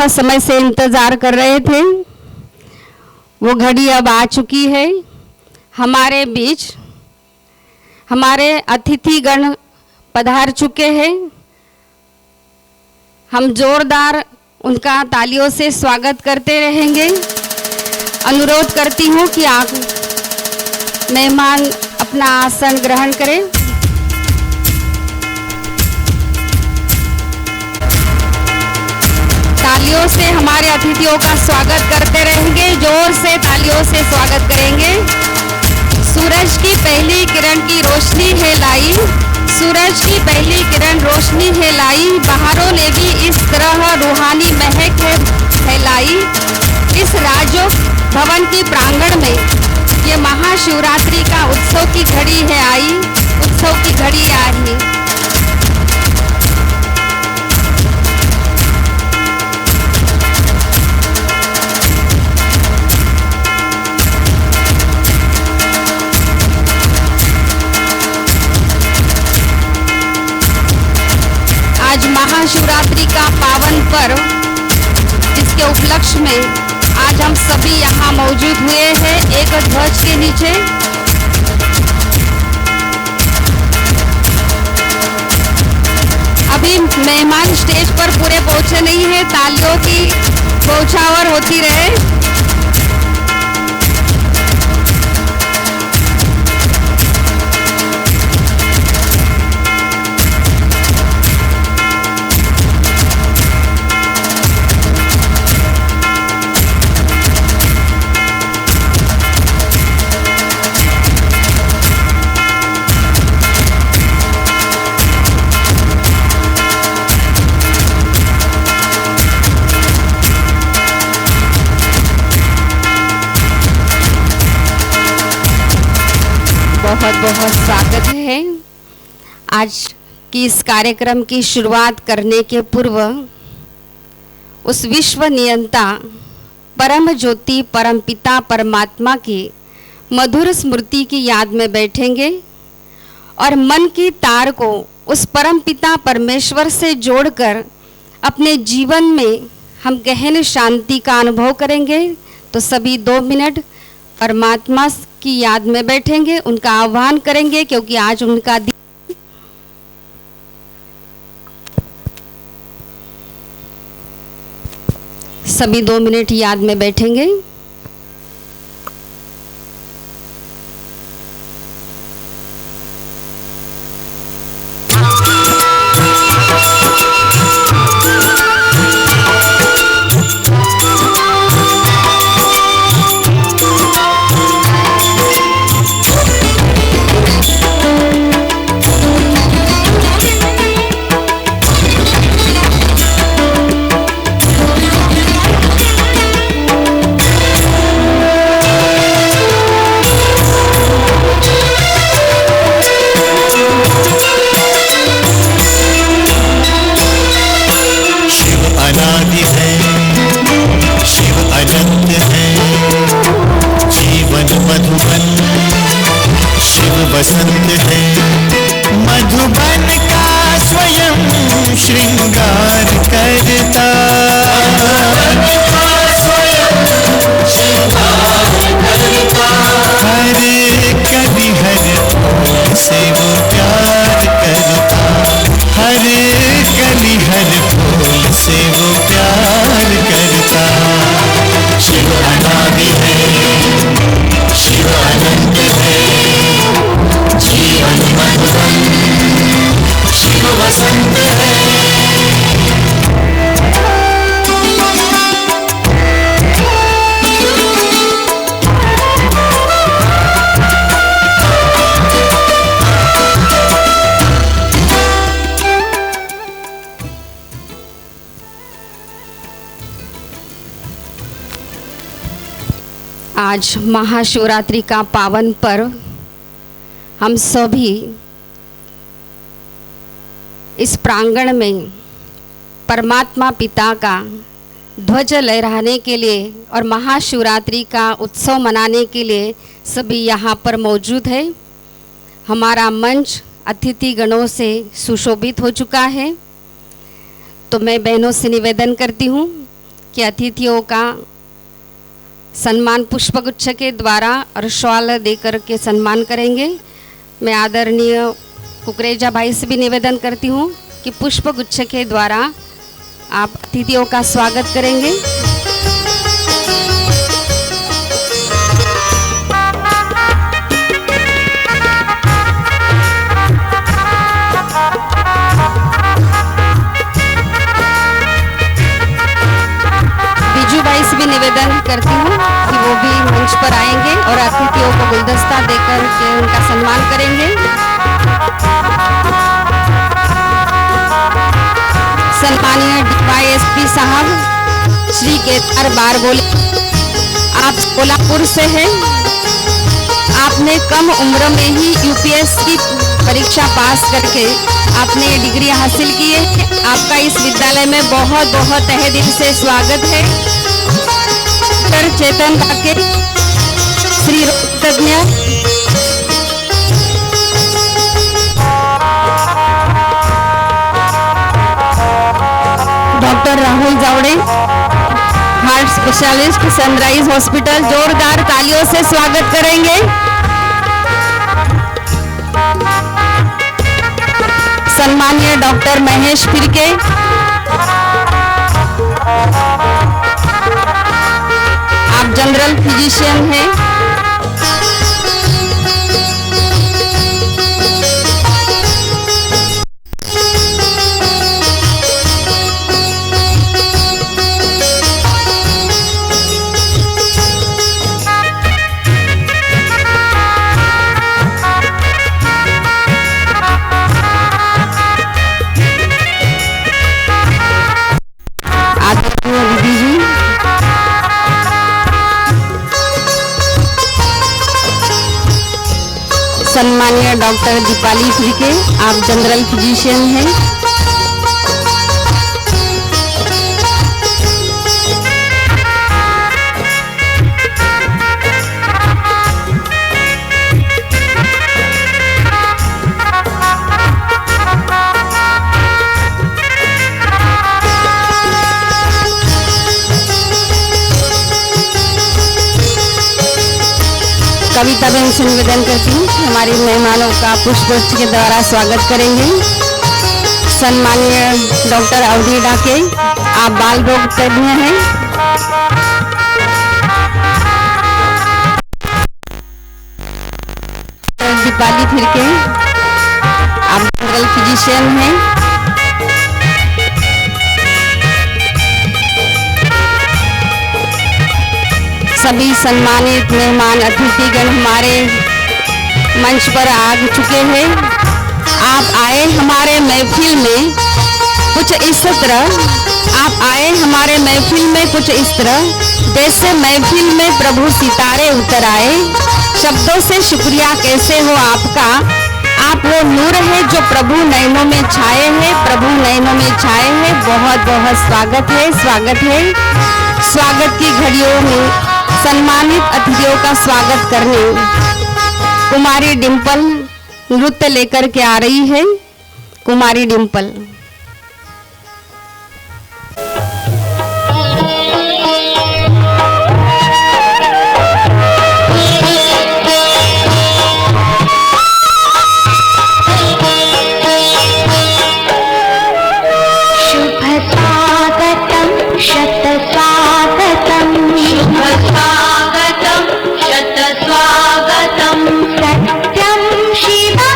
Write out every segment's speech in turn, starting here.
बहुत समय से इंतज़ार कर रहे थे, वो घड़ी अब आ चुकी है। हमारे बीच हमारे अतिथिगण पधार चुके हैं। हम जोरदार उनका तालियों से स्वागत करते रहेंगे। अनुरोध करती हूँ कि आप मेहमान अपना आसन ग्रहण करें। तालियों से हमारे अतिथियों का स्वागत करते रहेंगे, जोर से तालियों से स्वागत करेंगे। सूरज की पहली किरण की रोशनी है लाई, सूरज की पहली किरण रोशनी है लाई, बहारों ने भी इस तरह रूहानी महक है फैलाई। इस राजो भवन की प्रांगण में ये महाशिवरात्रि का उत्सव की घड़ी है आई, उत्सव की घड़ी आई। आज महाशिवरात्रि का पावन पर्व, जिसके उपलक्ष्य में आज हम सभी यहाँ मौजूद हुए हैं एक ध्वज के नीचे। अभी मेहमान स्टेज पर पूरे पहुंचे नहीं है, तालियों की बौछावर होती रहे। बहुत बहुत स्वागत है। आज की इस कार्यक्रम की शुरुआत करने के पूर्व उस विश्व नियंता परम ज्योति परमपिता परमात्मा की मधुर स्मृति की याद में बैठेंगे और मन की तार को उस परमपिता परमेश्वर से जोड़कर अपने जीवन में हम गहन शांति का अनुभव करेंगे। तो सभी 2 मिनट परमात्मा की याद में बैठेंगे, उनका आह्वान करेंगे, क्योंकि आज उनका दिन। सभी 2 मिनट याद में बैठेंगे। बसंत है मधुबन का स्वयं श्रृंगार करता, हर कभी हर फूल से वो प्यार करता, हर कभी हर फूल से वो प्यार करता। शिव अनादि है, शिव अनंत है, जीवन मधुबन शिव वसंत है। आज महाशिवरात्रि का पावन पर्व हम सभी इस प्रांगण में परमात्मा पिता का ध्वज लहराने के लिए और महाशिवरात्रि का उत्सव मनाने के लिए सभी यहाँ पर मौजूद है। हमारा मंच अतिथि गणों से सुशोभित हो चुका है। तो मैं बहनों से निवेदन करती हूँ, कि अतिथियों का सम्मान पुष्पगुच्छ के द्वारा और शॉल देकर के सम्मान करेंगे। मैं आदरणीय कुकरेजा भाई से भी निवेदन करती हूँ कि पुष्पगुच्छ के द्वारा आप अतिथियों का स्वागत करेंगे। भी निवेदन करती हूँ कि वो भी मंच पर आएंगे और अतिथियों को गुलदस्ता देकर के उनका सम्मान करेंगे। सम्मानीय DYSP साहब श्री केदार बारगोले, आप कोल्हापुर से हैं। आपने कम उम्र में ही UPSC की परीक्षा पास करके आपने डिग्री हासिल की है। आपका इस विद्यालय में बहुत बहुत तहे दिल से स्वागत है। चेतन काके, श्री तज्ञ doctor Rahul Jawade, heart specialist, sunrise hospital, जोरदार तालियों से स्वागत करेंगे। सम्मानीय डॉक्टर महेश फिरके, आप जनरल फिजिशियन हैं। सम्मानीय डॉक्टर दीपाली फिरके, आप जनरल फिजिशियन हैं। कविता बहन से निवेदन करती हूँ कि हमारे मेहमानों का पुष्पगुच्छ के द्वारा स्वागत करेंगे। सम्मानीय डॉक्टर अवधि डाके, आप बाल रोग तज्ञ हैं। दीपाली फिरके, आप जनरल फिजिशियन हैं। सभी सम्मानित मेहमान अतिथिगण हमारे मंच पर आ चुके हैं। आप आए हमारे महफिल में कुछ इस तरह, आप आए हमारे महफिल में कुछ इस तरह जैसे महफिल में प्रभु सितारे उतर आए। शब्दों से शुक्रिया कैसे हो आपका, आप वो नूर है जो प्रभु नयनों में छाए हैं, प्रभु नयनों में छाए हैं। बहुत बहुत स्वागत है, स्वागत है। स्वागत की घड़ियों में सम्मानित अतिथियों का स्वागत करने कुमारी डिम्पल नृत्य लेकर के आ रही है। कुमारी डिम्पल। सत्यं शिवं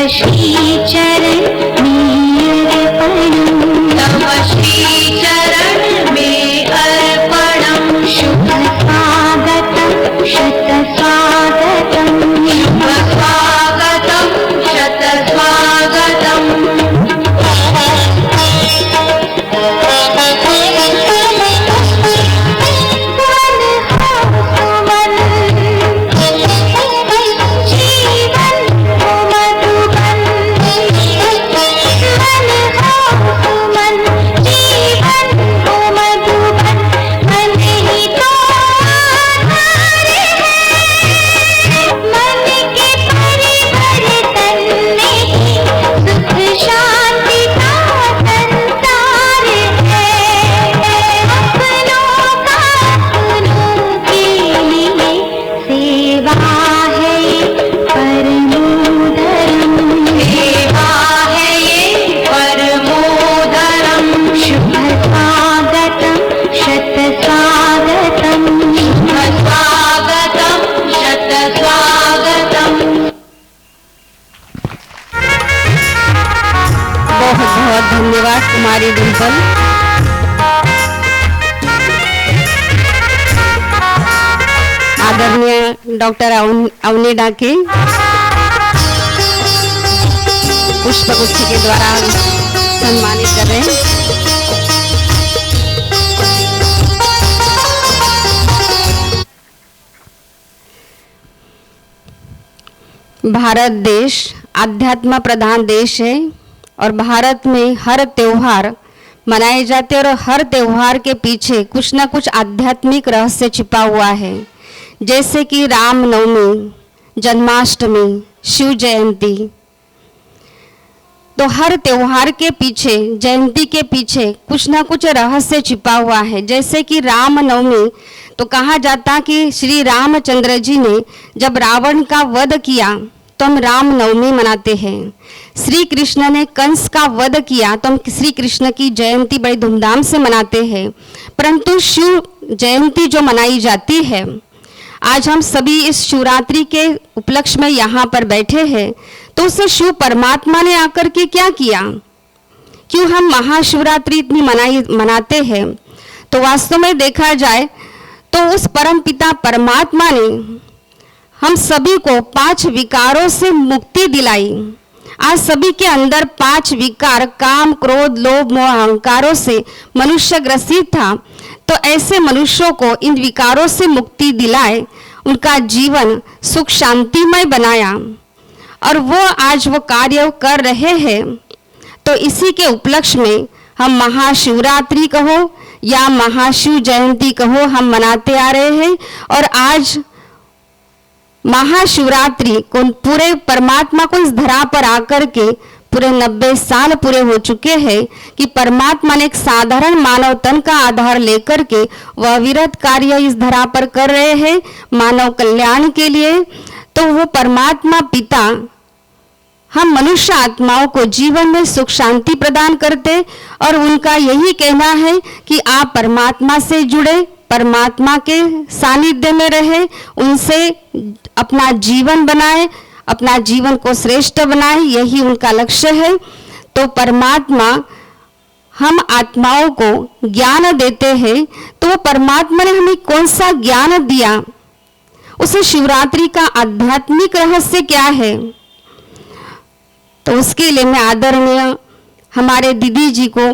श्री चरण में अर्पणम् तव श्री चरण में अर्पणम् शुभ स्वागतम् शत स्वागतम् शुभ स्वागतम् शत स्वागतम् धन्यवाद कुमारी डिम्पल। आदरणीय डॉक्टर अवनी डाके पुष्पगुच्छ के द्वारा सम्मानित कर रहे हैं। भारत देश आध्यात्म प्रधान देश है और भारत में हर त्योहार मनाए जाते हैं और हर त्योहार के पीछे कुछ न कुछ आध्यात्मिक रहस्य छिपा हुआ है, जैसे कि रामनवमी, जन्माष्टमी, शिव जयंती। तो हर त्योहार के पीछे, जयंती के पीछे कुछ न कुछ रहस्य छिपा हुआ है। जैसे कि रामनवमी तो कहा जाता कि श्री रामचंद्र जी ने जब रावण का वध किया तो हम रामनवमी मनाते हैं। श्री कृष्ण ने कंस का वध किया तो हम श्री कृष्ण की जयंती बड़ी धूमधाम से मनाते हैं। परंतु शिव जयंती जो मनाई जाती है, आज हम सभी इस शिवरात्रि के उपलक्ष्य में यहाँ पर बैठे हैं, तो उस शिव परमात्मा ने आकर के क्या किया, क्यों हम महाशिवरात्रि इतनी मनाते हैं? तो वास्तव में देखा जाए तो उस परम पिता परमात्मा ने हम सभी को 5 विकारों से मुक्ति दिलाई। आज सभी के अंदर 5 विकार, काम, क्रोध, लोभ, मोह, अहंकारों से मनुष्य ग्रसित था। तो ऐसे मनुष्यों को इन विकारों से मुक्ति दिलाए, उनका जीवन सुख शांतिमय बनाया और वो आज वो कार्य कर रहे हैं। तो इसी के उपलक्ष्य में हम महाशिवरात्रि कहो या महाशिव जयंती कहो, हम मनाते आ रहे हैं। और आज महाशिवरात्रि को पूरे परमात्मा को इस धरा पर आकर के पूरे 90 साल पूरे हो चुके हैं कि परमात्मा ने एक साधारण मानव तन का आधार लेकर के वह अविरत कार्य इस धरा पर कर रहे हैं मानव कल्याण के लिए। तो वो परमात्मा पिता हम मनुष्य आत्माओं को जीवन में सुख शांति प्रदान करते और उनका यही कहना है कि आप परमात्मा से जुड़े, परमात्मा के सानिध्य में रहे, उनसे अपना जीवन बनाए, अपना जीवन को श्रेष्ठ बनाए, यही उनका लक्ष्य है। तो परमात्मा हम आत्माओं को ज्ञान देते हैं, तो वो परमात्मा ने हमें कौन सा ज्ञान दिया, उसे शिवरात्रि का आध्यात्मिक रहस्य क्या है? तो उसके लिए मैं आदरणीय हमारे दीदी जी को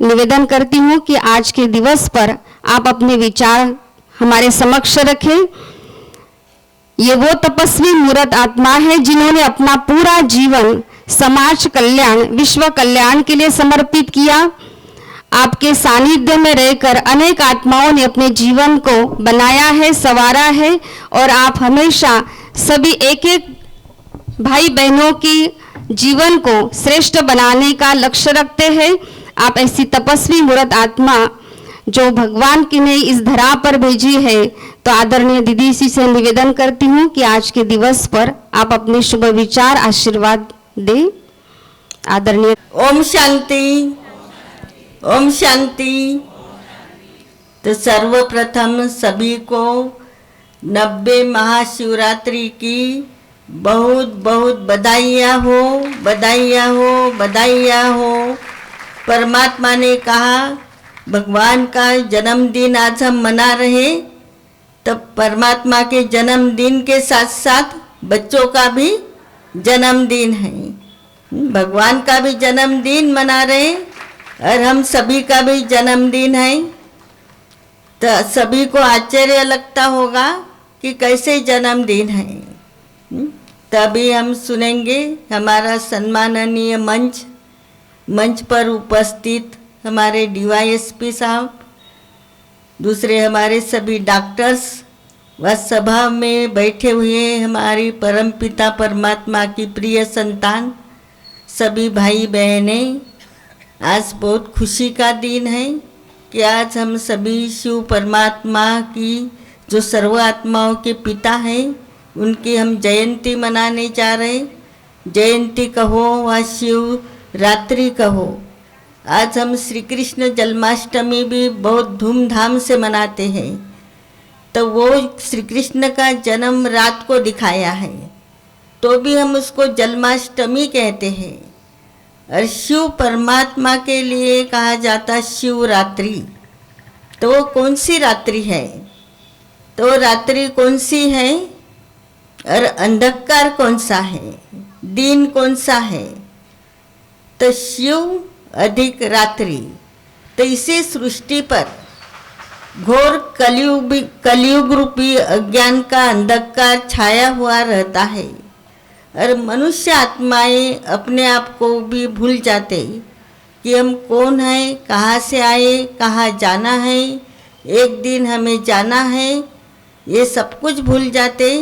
निवेदन करती हूँ कि आज के दिवस पर आप अपने विचार हमारे समक्ष रखें। ये वो तपस्वी मूर्त आत्मा है जिन्होंने अपना पूरा जीवन समाज कल्याण, विश्व कल्याण के लिए समर्पित किया। आपके सानिध्य में रहकर अनेक आत्माओं ने अपने जीवन को बनाया है, संवारा है और आप हमेशा सभी एक एक भाई बहनों की जीवन को श्रेष्ठ बनाने का लक्ष्य रखते हैं। आप ऐसी तपस्वी मूर्त आत्मा जो भगवान की ने इस धरा पर भेजी है, तो आदरणीय दीदी जी से निवेदन करती हूँ कि आज के दिवस पर आप अपने शुभ विचार आशीर्वाद दें। आदरणीय ओम शांति, ओम शांति। तो सर्वप्रथम सभी को 90 महाशिवरात्रि की बहुत बहुत बधाइयाँ हो, बधाइयाँ हो, बधाइयाँ हो। परमात्मा ने कहा भगवान का जन्मदिन आज हम मना रहे, तब परमात्मा के जन्मदिन के साथ साथ बच्चों का भी जन्मदिन है। भगवान का भी जन्मदिन मना रहे और हम सभी का भी जन्मदिन है। तो सभी को आश्चर्य लगता होगा कि कैसे जन्मदिन है। तभी हम सुनेंगे हमारा सम्माननीय मंच पर उपस्थित हमारे DYSP साहब, दूसरे हमारे सभी डॉक्टर्स व सभा में बैठे हुए हमारी परमपिता परमात्मा की प्रिय संतान, सभी भाई बहनें। आज बहुत खुशी का दिन है कि आज हम सभी शिव परमात्मा की जो सर्व आत्माओं के पिता हैं उनकी हम जयंती मनाने जा रहे। जयंती कहो व शिव रात्रि कहो। आज हम श्री कृष्ण जन्माष्टमी भी बहुत धूमधाम से मनाते हैं। तो वो श्री कृष्ण का जन्म रात को दिखाया है, तो भी हम उसको जन्माष्टमी कहते हैं। और शिव परमात्मा के लिए कहा जाता शिवरात्रि। तो वो कौन सी रात्रि है? तो रात्रि कौन सी है और अंधकार कौन सा है, दिन कौन सा है? तो शिव अधिक रात्रि। तो इसी सृष्टि पर घोर कलयुग रूपी अज्ञान का अंधकार छाया हुआ रहता है और मनुष्य आत्माएं अपने आप को भी भूल जाते कि हम कौन हैं, कहाँ से आए, कहाँ जाना है, एक दिन हमें जाना है, ये सब कुछ भूल जाते।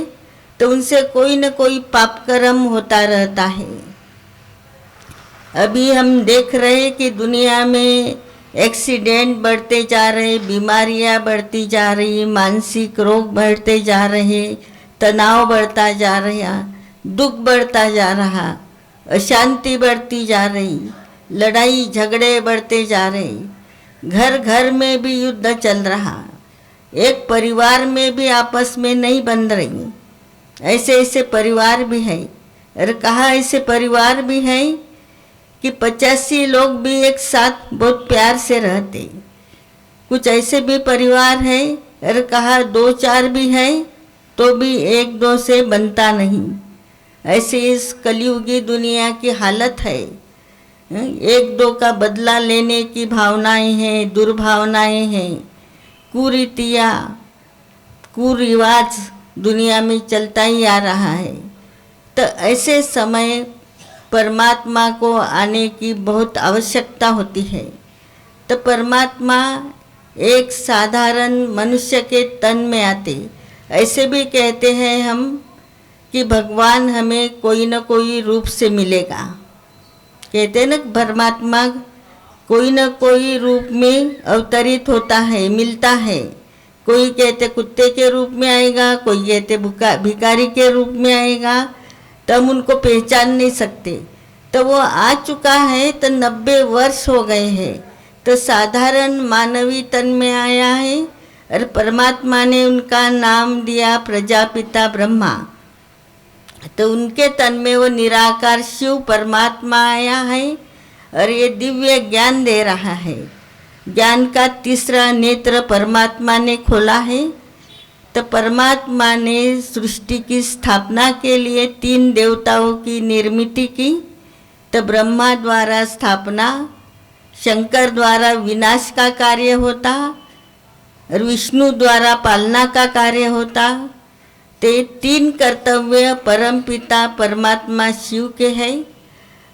तो उनसे कोई न कोई पाप कर्म होता रहता है। अभी हम देख रहे कि दुनिया में एक्सीडेंट बढ़ते जा रहे, बीमारियां बढ़ती जा रही, मानसिक रोग बढ़ते जा रहे, तनाव बढ़ता जा रहा, दुख बढ़ता जा रहा, अशांति बढ़ती जा रही, लड़ाई झगड़े बढ़ते जा रहे, घर घर में भी युद्ध चल रहा, एक परिवार में भी आपस में नहीं बन रही। ऐसे ऐसे परिवार भी है। और कहा ऐसे परिवार भी है कि 85 लोग भी एक साथ बहुत प्यार से रहते। कुछ ऐसे भी परिवार है और कहा 2-4 भी है तो भी 1-2 से बनता नहीं। ऐसे इस कलयुगी दुनिया की हालत है। 1-2 का बदला लेने की भावनाएं हैं, दुर्भावनाएं हैं, कुरीतियाँ, कुरिवाज दुनिया में चलता ही आ रहा है। तो ऐसे समय परमात्मा को आने की बहुत आवश्यकता होती है। तो परमात्मा एक साधारण मनुष्य के तन में आते। ऐसे भी कहते हैं हम कि भगवान हमें कोई न कोई रूप से मिलेगा। कहते हैं ना परमात्मा कोई न कोई रूप में अवतरित होता है, मिलता है। कोई कहते कुत्ते के रूप में आएगा, कोई कहते भिखारी के रूप में आएगा, तो हम उनको पहचान नहीं सकते। तो वो आ चुका है, तो 90 वर्ष हो गए हैं, तो साधारण मानवी तन में आया है और परमात्मा ने उनका नाम दिया प्रजापिता ब्रह्मा। तो उनके तन में वो निराकार शिव परमात्मा आया है और ये दिव्य ज्ञान दे रहा है। ज्ञान का तीसरा नेत्र परमात्मा ने खोला है। तो परमात्मा ने सृष्टि की स्थापना के लिए 3 देवताओं की निर्मित की। तो ब्रह्मा द्वारा स्थापना, शंकर द्वारा विनाश का कार्य होता और विष्णु द्वारा पालना का कार्य होता। ते 3 कर्तव्य परमपिता परमात्मा शिव के हैं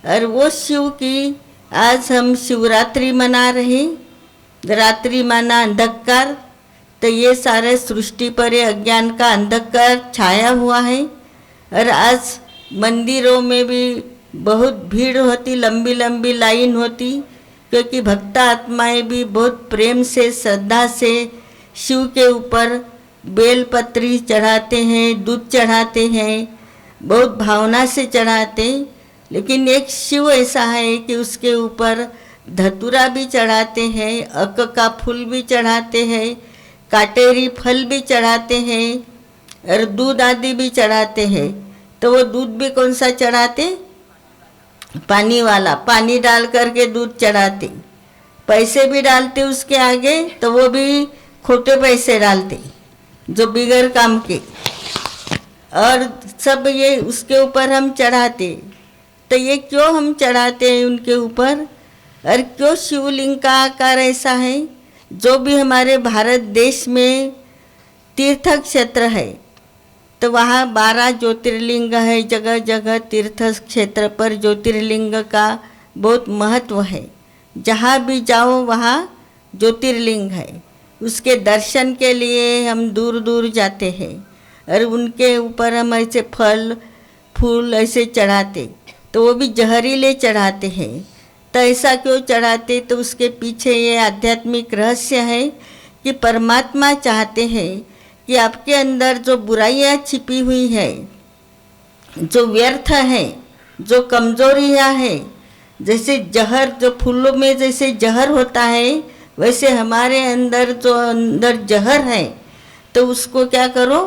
और वो शिव की आज हम शिवरात्रि मना रहे। रात्रि माना अंधकार, तो ये सारे सृष्टि पर अज्ञान का अंधकार छाया हुआ है। और आज मंदिरों में भी बहुत भीड़ होती, लंबी लंबी लाइन होती, क्योंकि भक्त आत्माएं भी बहुत प्रेम से श्रद्धा से शिव के ऊपर बेलपत्री चढ़ाते हैं, दूध चढ़ाते हैं, बहुत भावना से चढ़ाते। लेकिन एक शिव ऐसा है कि उसके ऊपर धतूरा भी चढ़ाते हैं, अक का फूल भी चढ़ाते हैं, काटेरी फल भी चढ़ाते हैं और दूध आदि भी चढ़ाते हैं। तो वो दूध भी कौन सा चढ़ाते? पानी वाला, पानी डाल करके दूध चढ़ाते। पैसे भी डालते उसके आगे, तो वो भी खोटे पैसे डालते जो बिगड़ काम के, और सब ये उसके ऊपर हम चढ़ाते। तो ये क्यों हम चढ़ाते हैं उनके ऊपर, और क्यों शिवलिंग का आकार ऐसा है? जो भी हमारे भारत देश में तीर्थ क्षेत्र है, तो वहाँ 12 ज्योतिर्लिंग है। जगह जगह तीर्थ क्षेत्र पर ज्योतिर्लिंग का बहुत महत्व है। जहाँ भी जाओ वहाँ ज्योतिर्लिंग है। उसके दर्शन के लिए हम दूर दूर जाते हैं, और उनके ऊपर हम ऐसे फल फूल ऐसे चढ़ाते, तो वो भी जहरीले चढ़ाते हैं। तो ऐसा क्यों चढ़ाते? तो उसके पीछे ये आध्यात्मिक रहस्य है कि परमात्मा चाहते हैं कि आपके अंदर जो बुराइयाँ छिपी हुई है, जो व्यर्थ है, जो कमजोरियाँ है, जैसे जहर, जो फूलों में जैसे जहर होता है, वैसे हमारे अंदर जो अंदर जहर है, तो उसको क्या करो?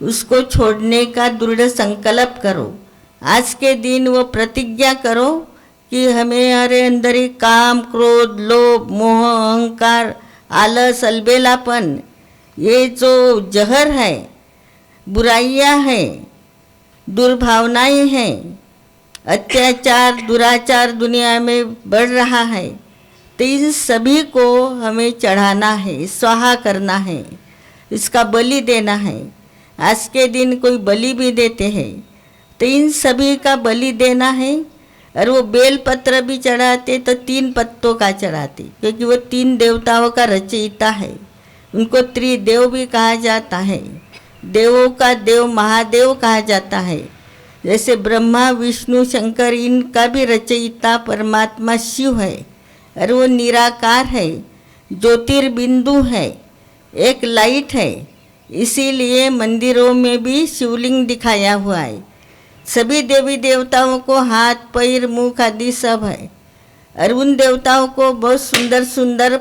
उसको छोड़ने का दृढ़ संकल्प करो। आज के दिन वो प्रतिज्ञा करो कि हमारे अंदर ही काम, क्रोध, लोभ, मोह, अहंकार, आलस, अलबेलापन, ये जो जहर है, बुराइयां हैं, दुर्भावनाएं हैं, अत्याचार, दुराचार दुनिया में बढ़ रहा है, तो इन सभी को हमें चढ़ाना है, स्वाहा करना है, इसका बलि देना है। आज के दिन कोई बलि भी देते हैं, तो इन सभी का बलि देना है। और वो बेल पत्र भी चढ़ाते तो 3 पत्तों का चढ़ाते, क्योंकि वो 3 देवताओं का रचयिता है। उनको त्रिदेव भी कहा जाता है, देवों का देव महादेव कहा जाता है। जैसे ब्रह्मा, विष्णु, शंकर, इनका भी रचयिता परमात्मा शिव है, और वो निराकार है, ज्योतिर्बिंदु है, एक लाइट है। इसीलिए मंदिरों में भी शिवलिंग दिखाया हुआ है। सभी देवी देवताओं को हाथ, पैर, मुख आदि सब है, और उन देवताओं को बहुत सुंदर सुंदर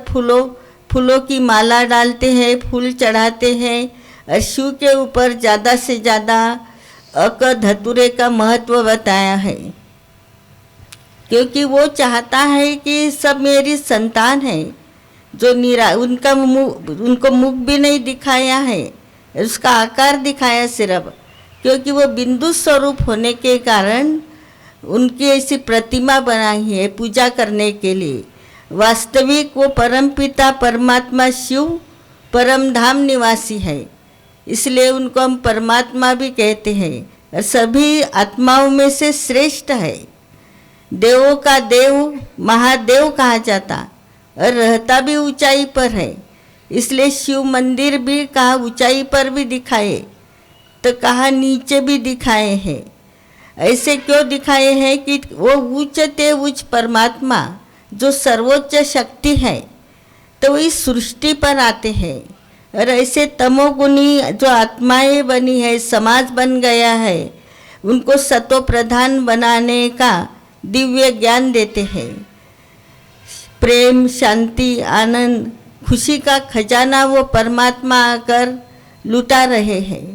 फूलों की माला डालते हैं, फूल चढ़ाते हैं। और शिव के ऊपर ज़्यादा से ज़्यादा अक धतूरे का महत्व बताया है, क्योंकि वो चाहता है कि सब मेरी संतान है। जो उनको मुख भी नहीं दिखाया है, उसका आकार दिखाया सिर्फ, क्योंकि वो बिंदु स्वरूप होने के कारण उनकी ऐसी प्रतिमा बनाई है पूजा करने के लिए। वास्तविक वो परमपिता परमात्मा शिव परम धाम निवासी है, इसलिए उनको हम परमात्मा भी कहते हैं, और सभी आत्माओं में से श्रेष्ठ है। देवों का देव महादेव कहा जाता, और रहता भी ऊंचाई पर है। इसलिए शिव मंदिर भी कहा ऊंचाई पर भी दिखाए, तो कहा नीचे भी दिखाए हैं। ऐसे क्यों दिखाए हैं? कि वो उच्च ते उच्च परमात्मा जो सर्वोच्च शक्ति है, तो वो इस सृष्टि पर आते हैं, और ऐसे तमोगुणी जो आत्माएं बनी है, समाज बन गया है, उनको सतो प्रधान बनाने का दिव्य ज्ञान देते हैं। प्रेम, शांति, आनंद, खुशी का खजाना वो परमात्मा आकर लुटा रहे हैं।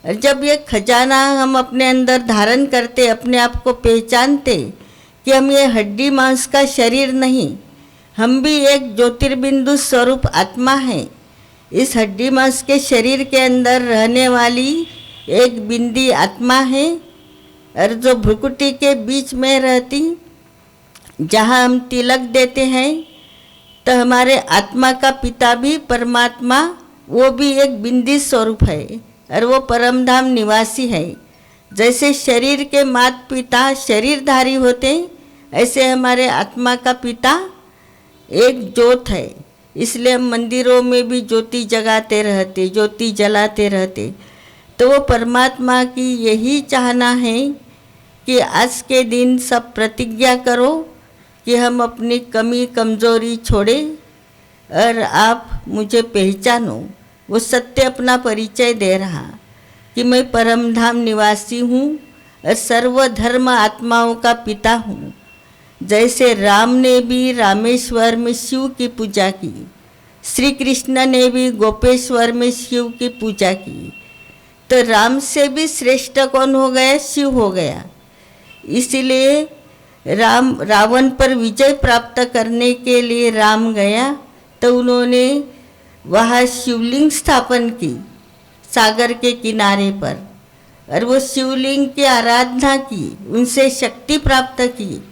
और जब ये खजाना हम अपने अंदर धारण करते, अपने आप को पहचानते कि हम ये हड्डी मांस का शरीर नहीं, हम भी एक ज्योतिर्बिंदु स्वरूप आत्मा हैं। इस हड्डी मांस के शरीर के अंदर रहने वाली एक बिंदी आत्मा है, और जो भ्रुकुटी के बीच में रहती, जहाँ हम तिलक देते हैं, तो हमारे आत्मा का पिता भी परमात्मा, वो भी एक बिंदी स्वरूप है, और वो परमधाम निवासी है। जैसे शरीर के माता पिता शरीरधारी होते, ऐसे हमारे आत्मा का पिता एक ज्योत है। इसलिए हम मंदिरों में भी ज्योति जगाते रहते, ज्योति जलाते रहते। तो वो परमात्मा की यही चाहना है कि आज के दिन सब प्रतिज्ञा करो कि हम अपनी कमी कमजोरी छोड़े, और आप मुझे पहचानो। वो सत्य अपना परिचय दे रहा कि मैं परमधाम निवासी हूँ और सर्वधर्म आत्माओं का पिता हूँ। जैसे राम ने भी रामेश्वर में शिव की पूजा की, श्री कृष्ण ने भी गोपेश्वर में शिव की पूजा की, तो राम से भी श्रेष्ठ कौन हो गया? शिव हो गया। इसलिए रावण पर विजय प्राप्त करने के लिए राम गया, तो उन्होंने वहाँ शिवलिंग स्थापन की सागर के किनारे पर, और वो शिवलिंग की आराधना की, उनसे शक्ति प्राप्त की।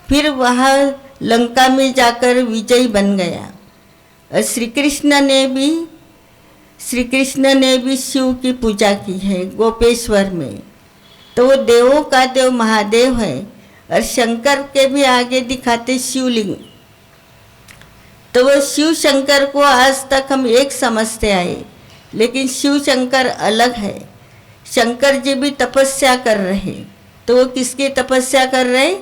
फिर वहाँ लंका में जाकर विजयी बन गया। और श्री कृष्ण ने भी शिव की पूजा की है गोपेश्वर में, तो वो देवों का देव महादेव है। और शंकर के भी आगे दिखाते शिवलिंग, तो वो शिव शंकर को आज तक हम एक समझते आए, लेकिन शिव शंकर अलग है। शंकर जी भी तपस्या कर रहे, तो वो किसकी तपस्या कर रहे?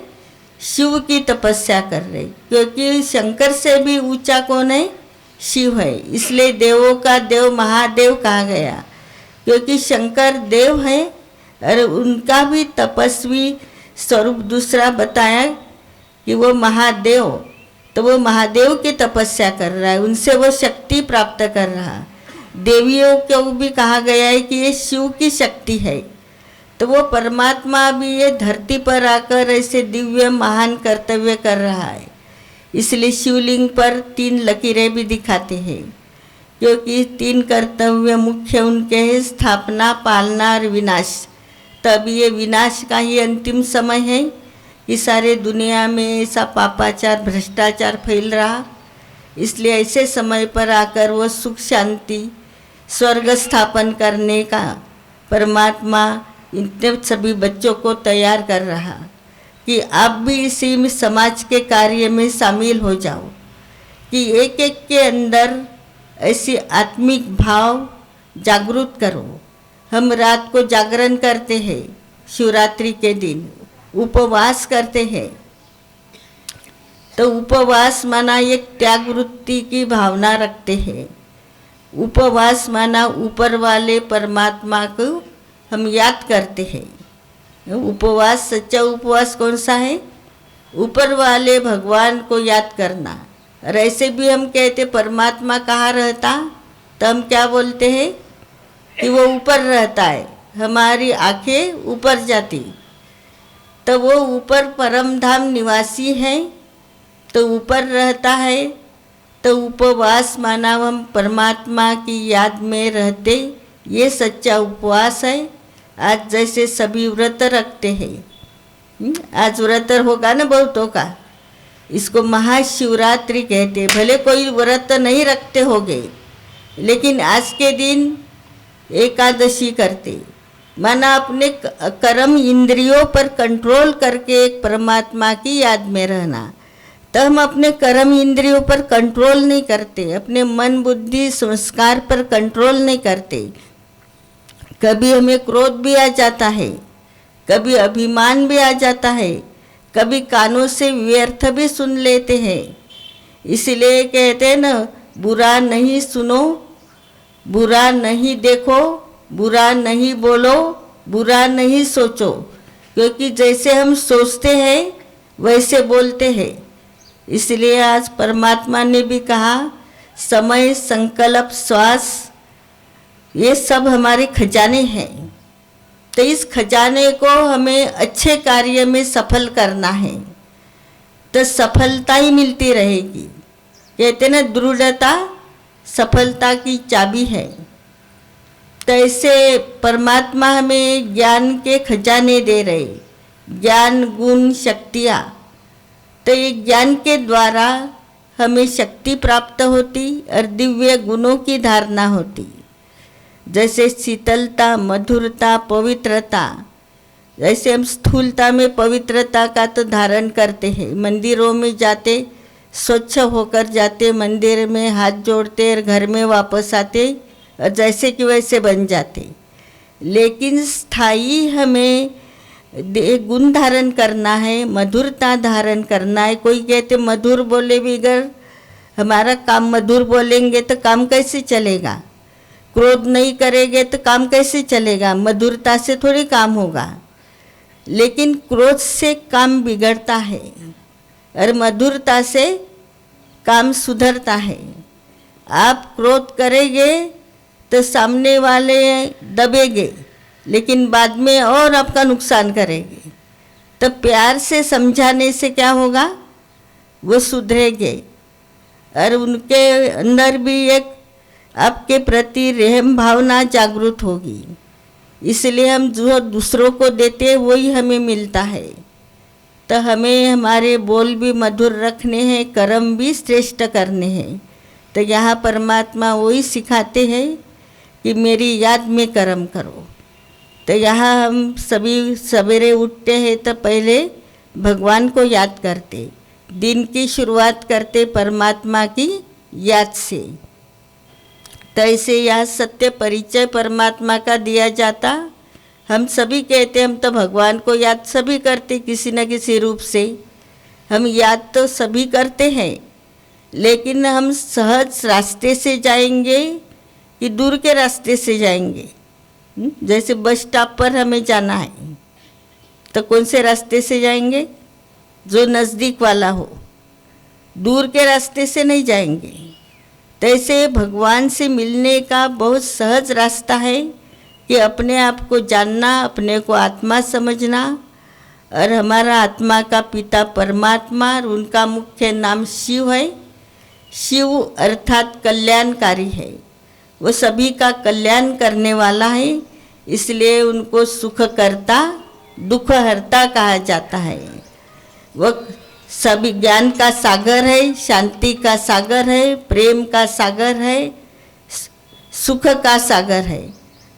शिव की तपस्या कर रहे, क्योंकि शंकर से भी ऊंचा कौन है? शिव है। इसलिए देवों का देव महादेव कहा गया, क्योंकि शंकर देव है और उनका भी तपस्वी स्वरूप दूसरा बताया कि वो महादेव, तो वो महादेव की तपस्या कर रहा है, उनसे वो शक्ति प्राप्त कर रहा। देवियों को भी कहा गया है कि ये शिव की शक्ति है, तो वो परमात्मा भी ये धरती पर आकर ऐसे दिव्य महान कर्तव्य कर रहा है। इसलिए शिवलिंग पर 3 लकीरें भी दिखाते हैं, क्योंकि 3 कर्तव्य मुख्य उनके हैं, स्थापना, पालना और विनाश। तब ये विनाश का ही अंतिम समय है कि सारे दुनिया में ऐसा पापाचार भ्रष्टाचार फैल रहा। इसलिए ऐसे समय पर आकर वो सुख शांति स्वर्ग स्थापन करने का परमात्मा इतने सभी बच्चों को तैयार कर रहा कि आप भी इसी में समाज के कार्य में शामिल हो जाओ, कि एक एक के अंदर ऐसी आत्मिक भाव जागृत करो। हम रात को जागरण करते हैं, शिवरात्रि के दिन उपवास करते हैं, तो उपवास माना एक त्याग वृत्ति की भावना रखते हैं। उपवास माना ऊपर वाले परमात्मा को हम याद करते हैं। उपवास, सच्चा उपवास कौन सा है? ऊपर वाले भगवान को याद करना। और ऐसे भी हम कहते परमात्मा कहाँ रहता, तो हम क्या बोलते हैं कि वो ऊपर रहता है। हमारी आंखें ऊपर जाती, तो वो ऊपर परम धाम निवासी है, तो ऊपर रहता है। तो उपवास माना हम परमात्मा की याद में रहते, ये सच्चा उपवास है। आज जैसे सभी व्रत रखते हैं, आज व्रत होगा ना बहुतों का, इसको महाशिवरात्रि कहते हैं। भले कोई व्रत नहीं रखते होंगे, लेकिन आज के दिन एकादशी करते, माना अपने कर्म इंद्रियों पर कंट्रोल करके एक परमात्मा की याद में रहना। तो हम अपने कर्म इंद्रियों पर कंट्रोल नहीं करते, अपने मन बुद्धि संस्कार पर कंट्रोल नहीं करते। कभी हमें क्रोध भी आ जाता है, कभी अभिमान भी आ जाता है, कभी कानों से व्यर्थ भी सुन लेते हैं। इसलिए कहते हैं ना, बुरा नहीं सुनो, बुरा नहीं देखो, बुरा नहीं बोलो, बुरा नहीं सोचो, क्योंकि जैसे हम सोचते हैं वैसे बोलते हैं। इसलिए आज परमात्मा ने भी कहा, समय, संकल्प, श्वास, ये सब हमारे खजाने हैं। तो इस खजाने को हमें अच्छे कार्य में सफल करना है, तो सफलता ही मिलती रहेगी। कहते ना, दृढ़ता सफलता की चाबी है। तो ऐसे परमात्मा हमें ज्ञान के खजाने दे रहे, ज्ञान, गुण, शक्तियाँ। तो ये ज्ञान के द्वारा हमें शक्ति प्राप्त होती और दिव्य गुणों की धारणा होती, जैसे शीतलता, मधुरता, पवित्रता। जैसे हम स्थूलता में पवित्रता का तो धारण करते हैं, मंदिरों में जाते स्वच्छ होकर जाते, मंदिर में हाथ जोड़ते और घर में वापस आते और जैसे कि वैसे बन जाते। लेकिन स्थायी हमें गुण धारण करना है, मधुरता धारण करना है। कोई कहते मधुर बोले बिगर हमारा काम, मधुर बोलेंगे तो काम कैसे चलेगा, क्रोध नहीं करेंगे तो काम कैसे चलेगा, मधुरता से थोड़ी काम होगा। लेकिन क्रोध से काम बिगड़ता है और मधुरता से काम सुधरता है। आप क्रोध करेंगे तो सामने वाले दबेंगे, लेकिन बाद में और आपका नुकसान करेंगे। तो प्यार से समझाने से क्या होगा, वो सुधरेंगे और उनके अंदर भी एक आपके प्रति रहम भावना जागृत होगी। इसलिए हम जो दूसरों को देते हैं वही हमें मिलता है। तो हमें हमारे बोल भी मधुर रखने हैं, कर्म भी श्रेष्ठ करने हैं। तो यहाँ परमात्मा वही सिखाते हैं कि मेरी याद में कर्म करो। तो यहाँ हम सभी सवेरे उठते हैं तो पहले भगवान को याद करते, दिन की शुरुआत करते परमात्मा की याद से। तो ऐसे यहाँ सत्य परिचय परमात्मा का दिया जाता। हम सभी कहते हम तो भगवान को याद सभी करते किसी न किसी रूप से। हम याद तो सभी करते हैं, लेकिन हम सहज रास्ते से जाएंगे कि दूर के रास्ते से जाएंगे। जैसे बस स्टॉप पर हमें जाना है तो कौन से रास्ते से जाएंगे, जो नज़दीक वाला हो, दूर के रास्ते से नहीं जाएंगे। तो ऐसे भगवान से मिलने का बहुत सहज रास्ता है कि अपने आप को जानना, अपने को आत्मा समझना। और हमारा आत्मा का पिता परमात्मा और उनका मुख्य नाम शिव है। शिव अर्थात कल्याणकारी है, वो सभी का कल्याण करने वाला है, इसलिए उनको सुख करता दुख हरता कहा जाता है। वो सभी ज्ञान का सागर है, शांति का सागर है, प्रेम का सागर है, सुख का सागर है।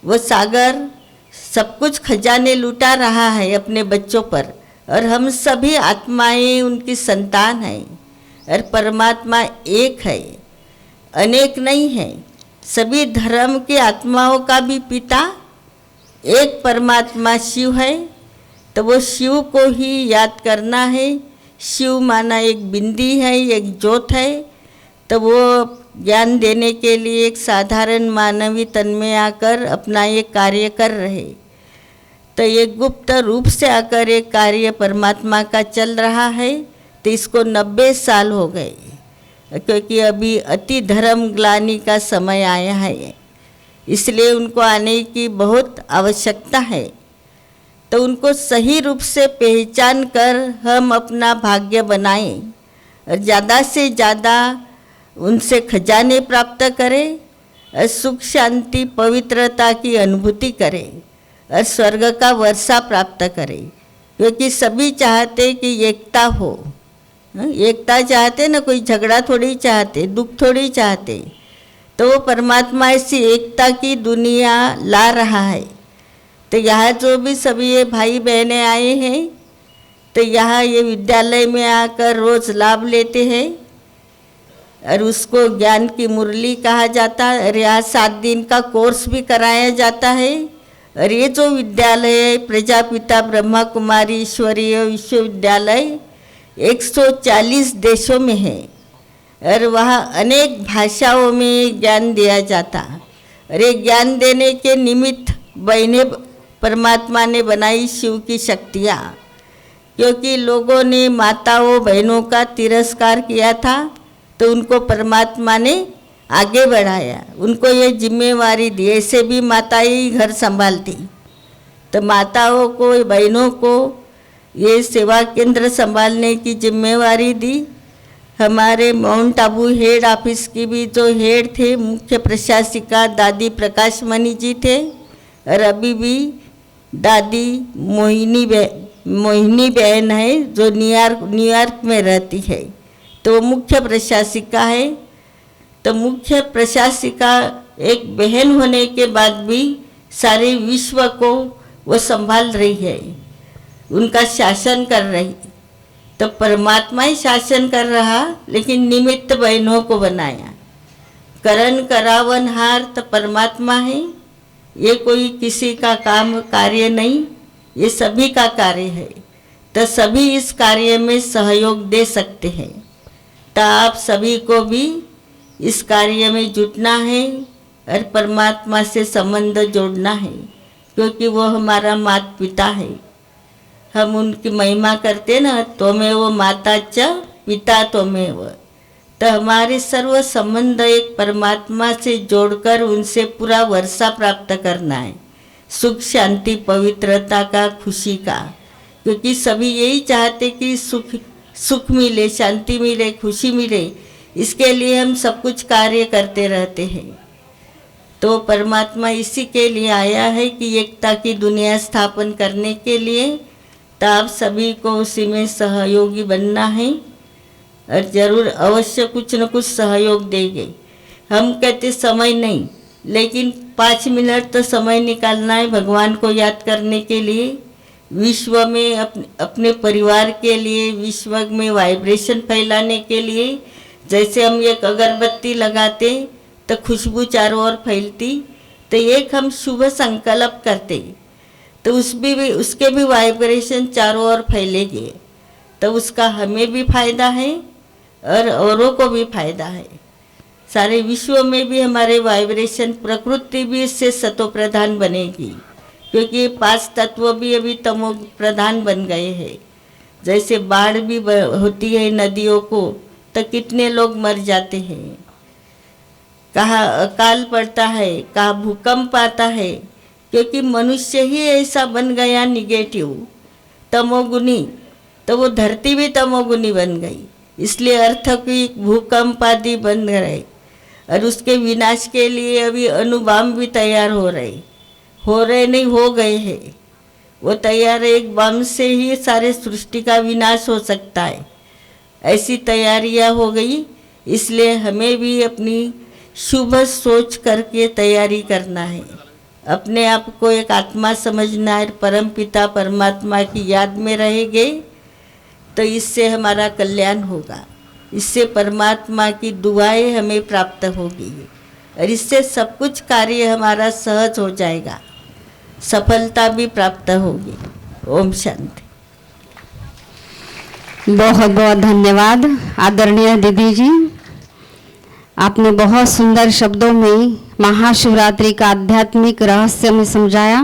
वो सागर सब कुछ खजाने लुटा रहा है अपने बच्चों पर, और हम सभी आत्माएं उनकी संतान हैं। और परमात्मा एक है, अनेक नहीं है। सभी धर्म के आत्माओं का भी पिता एक परमात्मा शिव है। तो वो शिव को ही याद करना है। शिव माना एक बिंदी है, एक ज्योत है। तो वो ज्ञान देने के लिए एक साधारण मानवी तन में आकर अपना ये कार्य कर रहे। तो ये गुप्त रूप से आकर एक कार्य परमात्मा का चल रहा है। तो इसको 90 साल हो गए, क्योंकि अभी अति धर्म ग्लानि का समय आया है, इसलिए उनको आने की बहुत आवश्यकता है। तो उनको सही रूप से पहचान कर हम अपना भाग्य बनाएं और ज़्यादा से ज़्यादा उनसे खजाने प्राप्त करें और सुख शांति पवित्रता की अनुभूति करें और स्वर्ग का वर्षा प्राप्त करें। क्योंकि सभी चाहते कि एकता हो, एकता चाहते ना, कोई झगड़ा थोड़ी चाहते, दुख थोड़ी चाहते। तो वो परमात्मा ऐसी एकता की दुनिया ला रहा है। तो यहाँ जो भी सभी ये भाई बहनें आए हैं, तो यहाँ ये विद्यालय में आकर रोज़ लाभ लेते हैं और उसको ज्ञान की मुरली कहा जाता है। और यहाँ 7 दिन का कोर्स भी कराया जाता है। और ये जो विद्यालय है प्रजापिता ब्रह्मा कुमारी ईश्वरीय विश्वविद्यालय 140 देशों में है और वहाँ अनेक भाषाओं में ज्ञान दिया जाता। और ये ज्ञान देने के निमित्त बहनें परमात्मा ने बनाई शिव की शक्तियाँ, क्योंकि लोगों ने माताओं बहनों का तिरस्कार किया था। तो उनको परमात्मा ने आगे बढ़ाया, उनको ये जिम्मेवारी दी। ऐसे भी माताएं ही घर संभालती, तो माताओं को बहनों को ये सेवा केंद्र संभालने की जिम्मेवारी दी। हमारे माउंट आबू हेड ऑफिस की भी जो हेड थे मुख्य प्रशासिका दादी प्रकाश मणि जी थे, और अभी भी दादी मोहिनी बहन है जो न्यूयॉर्क में रहती है। तो वो मुख्य प्रशासिका है। तो मुख्य प्रशासिका एक बहन होने के बाद भी सारे विश्व को वो संभाल रही है, उनका शासन कर रही। तो परमात्मा ही शासन कर रहा, लेकिन निमित्त बहनों को बनाया। करण करावन हार तो परमात्मा है, ये कोई किसी का काम कार्य नहीं, ये सभी का कार्य है। तो सभी इस कार्य में सहयोग दे सकते हैं। तो आप सभी को भी इस कार्य में जुटना है और परमात्मा से संबंध जोड़ना है, क्योंकि वो हमारा माता पिता है। हम उनकी महिमा करते ना, त्वमेव माता च पिता त्वमेव। तो हमारे सर्व संबंध एक परमात्मा से जोड़कर उनसे पूरा वर्षा प्राप्त करना है, सुख शांति पवित्रता का, खुशी का। क्योंकि सभी यही चाहते कि सुख मिले, शांति मिले, खुशी मिले। इसके लिए हम सब कुछ कार्य करते रहते हैं। तो परमात्मा इसी के लिए आया है कि एकता की दुनिया स्थापन करने के लिए। तो आप सभी को उसी में सहयोगी बनना है और ज़रूर अवश्य कुछ न कुछ सहयोग देंगे। हम कहते समय नहीं, लेकिन 5 मिनट तो समय निकालना है भगवान को याद करने के लिए, विश्व में अपने परिवार के लिए, विश्व में वाइब्रेशन फैलाने के लिए। जैसे हम एक अगरबत्ती लगाते तो खुशबू चारों ओर फैलती, तो एक हम शुभ संकल्प करते तो उसके भी वाइब्रेशन चारों ओर फैलेंगे, तो उसका हमें भी फायदा है और औरों को भी फायदा है। सारे विश्व में भी हमारे वाइब्रेशन, प्रकृति भी इससे सतो प्रधान बनेगी, क्योंकि 5 तत्व भी अभी तमो प्रधान बन गए हैं। जैसे बाढ़ भी होती है नदियों को, तो कितने लोग मर जाते हैं, कहाँ अकाल पड़ता है, कहाँ भूकंप आता है, क्योंकि मनुष्य ही ऐसा बन गया निगेटिव, तमोगुनी। तो वो धरती भी तमोगुनी बन गई, इसलिए अर्थक्वेक, भूकंप आदि बन रहे। और उसके विनाश के लिए अभी अणुबम भी तैयार हो रहे नहीं, हो गए हैं वो तैयार है। एक बम से ही सारे सृष्टि का विनाश हो सकता है, ऐसी तैयारियां हो गई। इसलिए हमें भी अपनी शुभ सोच करके तैयारी करना है, अपने आप को एक आत्मा समझना है, परम पिता परमात्मा की याद में रहेंगे तो इससे हमारा कल्याण होगा, इससे परमात्मा की दुआएं हमें प्राप्त होगी और इससे सब कुछ कार्य हमारा सहज हो जाएगा, सफलता भी प्राप्त होगी। ओम शांति। बहुत बहुत धन्यवाद आदरणीय दीदी जी, आपने बहुत सुंदर शब्दों में महाशिवरात्रि का आध्यात्मिक रहस्य में समझाया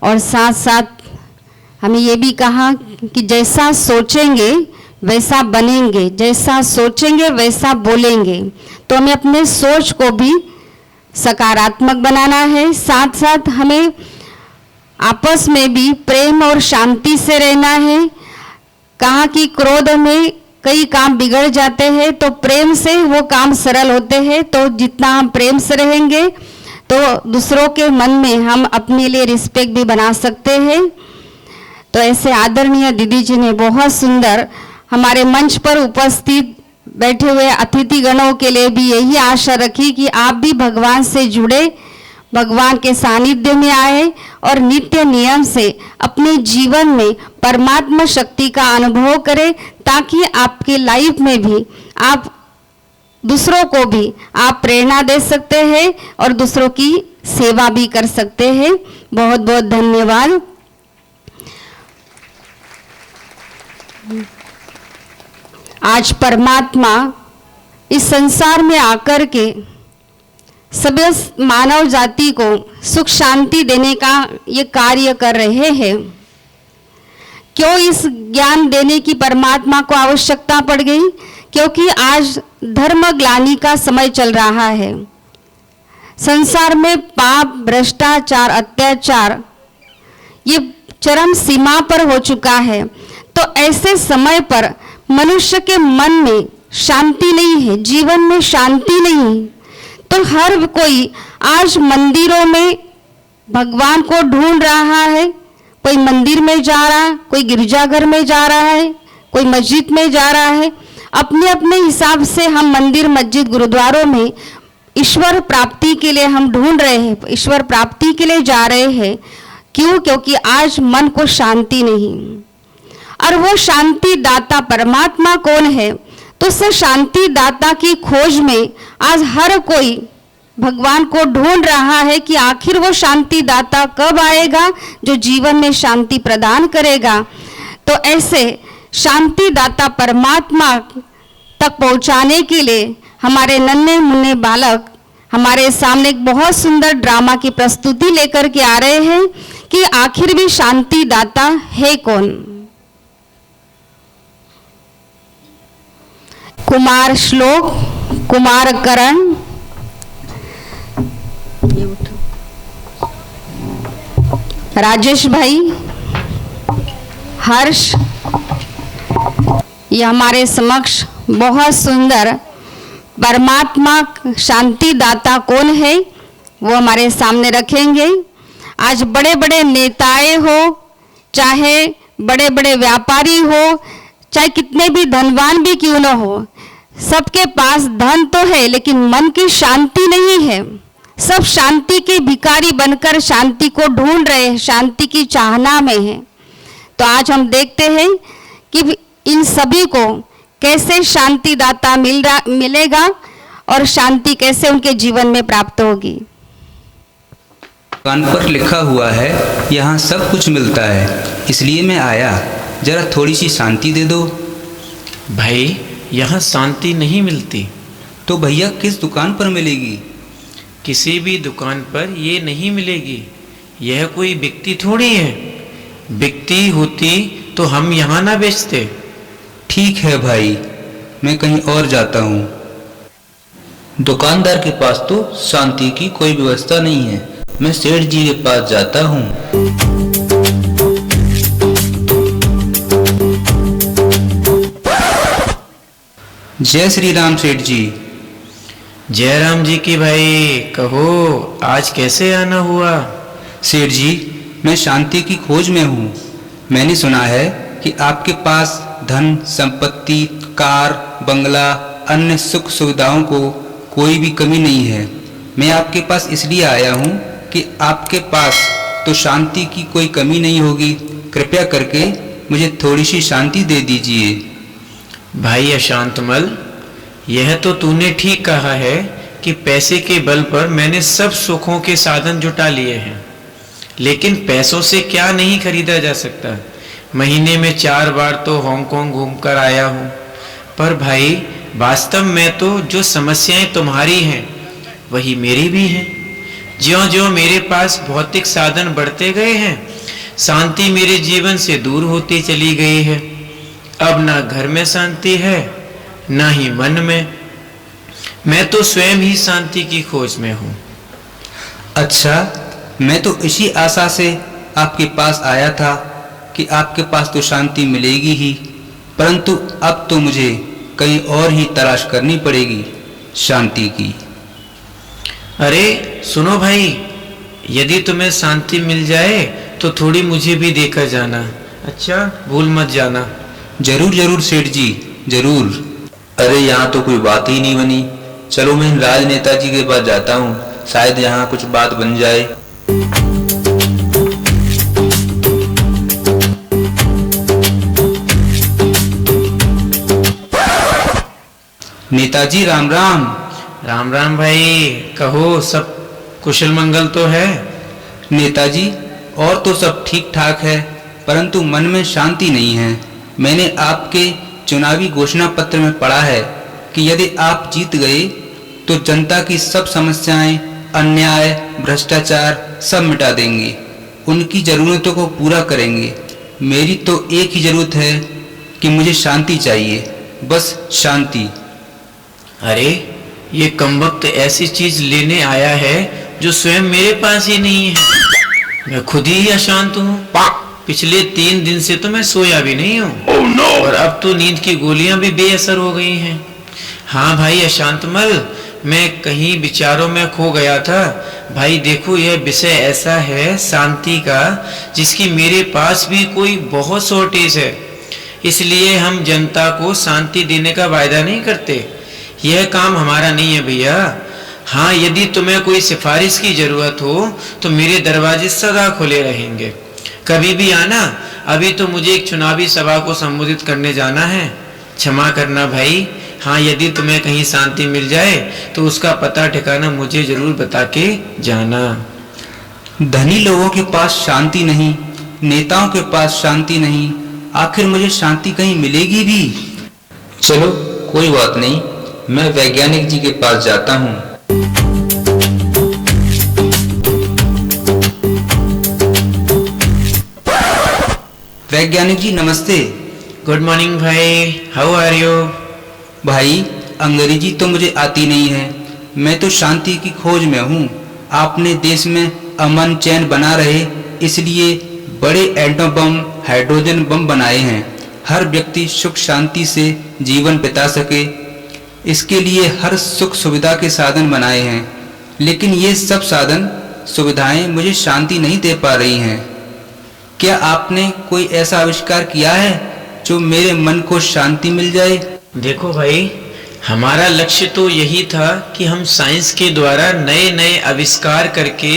और साथ साथ हमें ये भी कहा कि जैसा सोचेंगे वैसा बनेंगे, जैसा सोचेंगे वैसा बोलेंगे। तो हमें अपने सोच को भी सकारात्मक बनाना है, साथ साथ हमें आपस में भी प्रेम और शांति से रहना है। कहा कि क्रोध में कई काम बिगड़ जाते हैं, तो प्रेम से वो काम सरल होते हैं। तो जितना हम प्रेम से रहेंगे तो दूसरों के मन में हम अपने लिए रिस्पेक्ट भी बना सकते हैं। तो ऐसे आदरणीय दीदी जी ने बहुत सुंदर हमारे मंच पर उपस्थित बैठे हुए अतिथिगणों के लिए भी यही आशा रखी कि आप भी भगवान से जुड़े, भगवान के सानिध्य में आए और नित्य नियम से अपने जीवन में परमात्मा शक्ति का अनुभव करें, ताकि आपकी लाइफ में भी आप दूसरों को भी आप प्रेरणा दे सकते हैं और दूसरों की सेवा भी कर सकते हैं। बहुत बहुत धन्यवाद। आज परमात्मा इस संसार में आकर के सभी मानव जाति को सुख शांति देने का ये कार्य कर रहे हैं। क्यों इस ज्ञान देने की परमात्मा को आवश्यकता पड़ गई? क्योंकि आज धर्म ग्लानि का समय चल रहा है। संसार में पाप, भ्रष्टाचार, अत्याचार ये चरम सीमा पर हो चुका है। तो ऐसे समय पर मनुष्य के मन में शांति नहीं है, जीवन में शांति नहीं। तो हर कोई आज मंदिरों में भगवान को ढूंढ रहा है। कोई मंदिर में जा रहा है, कोई गिरजाघर में जा रहा है, कोई मस्जिद में जा रहा है। अपने अपने हिसाब से हम मंदिर, मस्जिद, गुरुद्वारों में ईश्वर प्राप्ति के लिए हम ढूंढ रहे हैं, ईश्वर प्राप्ति के लिए जा रहे हैं। क्यों? क्योंकि आज मन को शांति नहीं। और वो शांति दाता परमात्मा कौन है? तो उस शांति दाता की खोज में आज हर कोई भगवान को ढूंढ रहा है कि आखिर वो शांति दाता कब आएगा जो जीवन में शांति प्रदान करेगा। तो ऐसे शांति दाता परमात्मा तक पहुंचाने के लिए हमारे नन्हे मुन्ने बालक हमारे सामने एक बहुत सुंदर ड्रामा की प्रस्तुति लेकर के आ रहे हैं कि आखिर भी शांति दाता है कौन। कुमार श्लोक, कुमार करण, राजेश भाई, हर्ष, ये हमारे समक्ष बहुत सुंदर परमात्मा शांति दाता कौन है वो हमारे सामने रखेंगे। आज बड़े बड़े नेताएं हो, चाहे बड़े बड़े व्यापारी हो, चाहे कितने भी धनवान भी क्यों न हो, सबके पास धन तो है लेकिन मन की शांति नहीं है। सब शांति के भिखारी बनकर शांति को ढूंढ रहे हैं, शांति की चाहना में है। तो आज हम देखते हैं कि इन सभी को कैसे शांति दाता मिलेगा और शांति कैसे उनके जीवन में प्राप्त होगी। दुकान पर लिखा हुआ है यहाँ सब कुछ मिलता है, इसलिए मैं आया। जरा थोड़ी सी शांति दे दो। भाई यहाँ शांति नहीं मिलती। तो भैया किस दुकान पर मिलेगी? किसी भी दुकान पर ये नहीं मिलेगी। यह कोई बिकती थोड़ी है। बिकती होती तो हम यहाँ ना बेचते। ठीक है भाई, मैं कहीं और जाता हूँ। दुकानदार के पास तो शांति की कोई व्यवस्था नहीं है। मैं सेठ जी के पास जाता हूँ। जय श्री राम सेठ जी। जय राम जी की भाई। कहो आज कैसे आना हुआ? सेठ जी, मैं शांति की खोज में हूँ। मैंने सुना है कि आपके पास धन संपत्ति, कार, बंगला, अन्य सुख सुविधाओं को कोई भी कमी नहीं है। मैं आपके पास इसलिए आया हूँ कि आपके पास तो शांति की कोई कमी नहीं होगी। कृपया करके मुझे थोड़ी सी शांति दे दीजिए। भाई अशांतमल, यह तो तूने ठीक कहा है कि पैसे के बल पर मैंने सब सुखों के साधन जुटा लिए हैं, लेकिन पैसों से क्या नहीं खरीदा जा सकता। महीने में 4 बार तो हांगकांग घूमकर आया हूँ। पर भाई वास्तव में तो जो समस्याएं तुम्हारी हैं वही मेरी भी हैं। ज्यों ज्यों मेरे पास भौतिक साधन बढ़ते गए हैं, शांति मेरे जीवन से दूर होती चली गई है। अब ना घर में शांति है, ना ही मन में। मैं तो स्वयं ही शांति की खोज में हूँ। अच्छा, मैं तो इसी आशा से आपके पास आया था कि आपके पास तो शांति मिलेगी ही, परंतु अब तो मुझे कहीं और ही तलाश करनी पड़ेगी शांति की। अरे सुनो भाई, यदि तुम्हें शांति मिल जाए तो थोड़ी मुझे भी देकर जाना। अच्छा, भूल मत जाना। जरूर जरूर सेठ जी, जरूर। अरे यहाँ तो कोई बात ही नहीं बनी। चलो मैं राजनेता जी के पास जाता हूँ, शायद यहाँ कुछ बात बन जाए। नेताजी राम राम। राम राम भाई। कहो सब कुशल मंगल तो है? नेताजी, और तो सब ठीक ठाक है, परंतु मन में शांति नहीं है। मैंने आपके चुनावी घोषणा पत्र में पढ़ा है कि यदि आप जीत गए तो जनता की सब समस्याएं, अन्याय, भ्रष्टाचार सब मिटा देंगे, उनकी ज़रूरतों को पूरा करेंगे। मेरी तो एक ही ज़रूरत है कि मुझे शांति चाहिए, बस शांति। अरे ये कमबख्त ऐसी चीज लेने आया है जो स्वयं मेरे पास ही नहीं है। मैं खुद ही अशांत हूँ। पिछले 3 दिन से तो मैं सोया भी नहीं हूँ। और अब तो नींद की गोलियां भी बेअसर हो गई हैं। हाँ भाई अशांतमल, मैं कहीं विचारों में खो गया था। भाई देखो, यह विषय ऐसा है शांति का जिसकी मेरे पास भी कोई बहुत शॉर्टेज है। इसलिए हम जनता को शांति देने का वायदा नहीं करते। यह काम हमारा नहीं है भैया। हाँ, यदि तुम्हें कोई सिफारिश की जरूरत हो तो मेरे दरवाजे सदा खुले रहेंगे, कभी भी आना। अभी तो मुझे एक चुनावी सभा को संबोधित करने जाना है। क्षमा करना भाई। हाँ, यदि तुम्हें कहीं शांति मिल जाए तो उसका पता ठिकाना मुझे जरूर बता के जाना। धनी लोगों के पास शांति नहीं, नेताओं के पास शांति नहीं, आखिर मुझे शांति कहीं मिलेगी भी? चलो कोई बात नहीं, मैं वैज्ञानिक जी के पास जाता हूँ। वैज्ञानिक जी नमस्ते। गुड मॉर्निंग भाई, हाउ आर यू? भाई, अंग्रेजी तो मुझे आती नहीं है। मैं तो शांति की खोज में हूँ। आपने देश में अमन चैन बना रहे इसलिए बड़े एटम बम, हाइड्रोजन बम बनाए हैं। हर व्यक्ति सुख शांति से जीवन बिता सके, इसके लिए हर सुख सुविधा के साधन बनाए हैं। लेकिन ये सब साधन सुविधाएं मुझे शांति नहीं दे पा रही हैं। क्या आपने कोई ऐसा आविष्कार किया है जो मेरे मन को शांति मिल जाए? देखो भाई, हमारा लक्ष्य तो यही था कि हम साइंस के द्वारा नए नए आविष्कार करके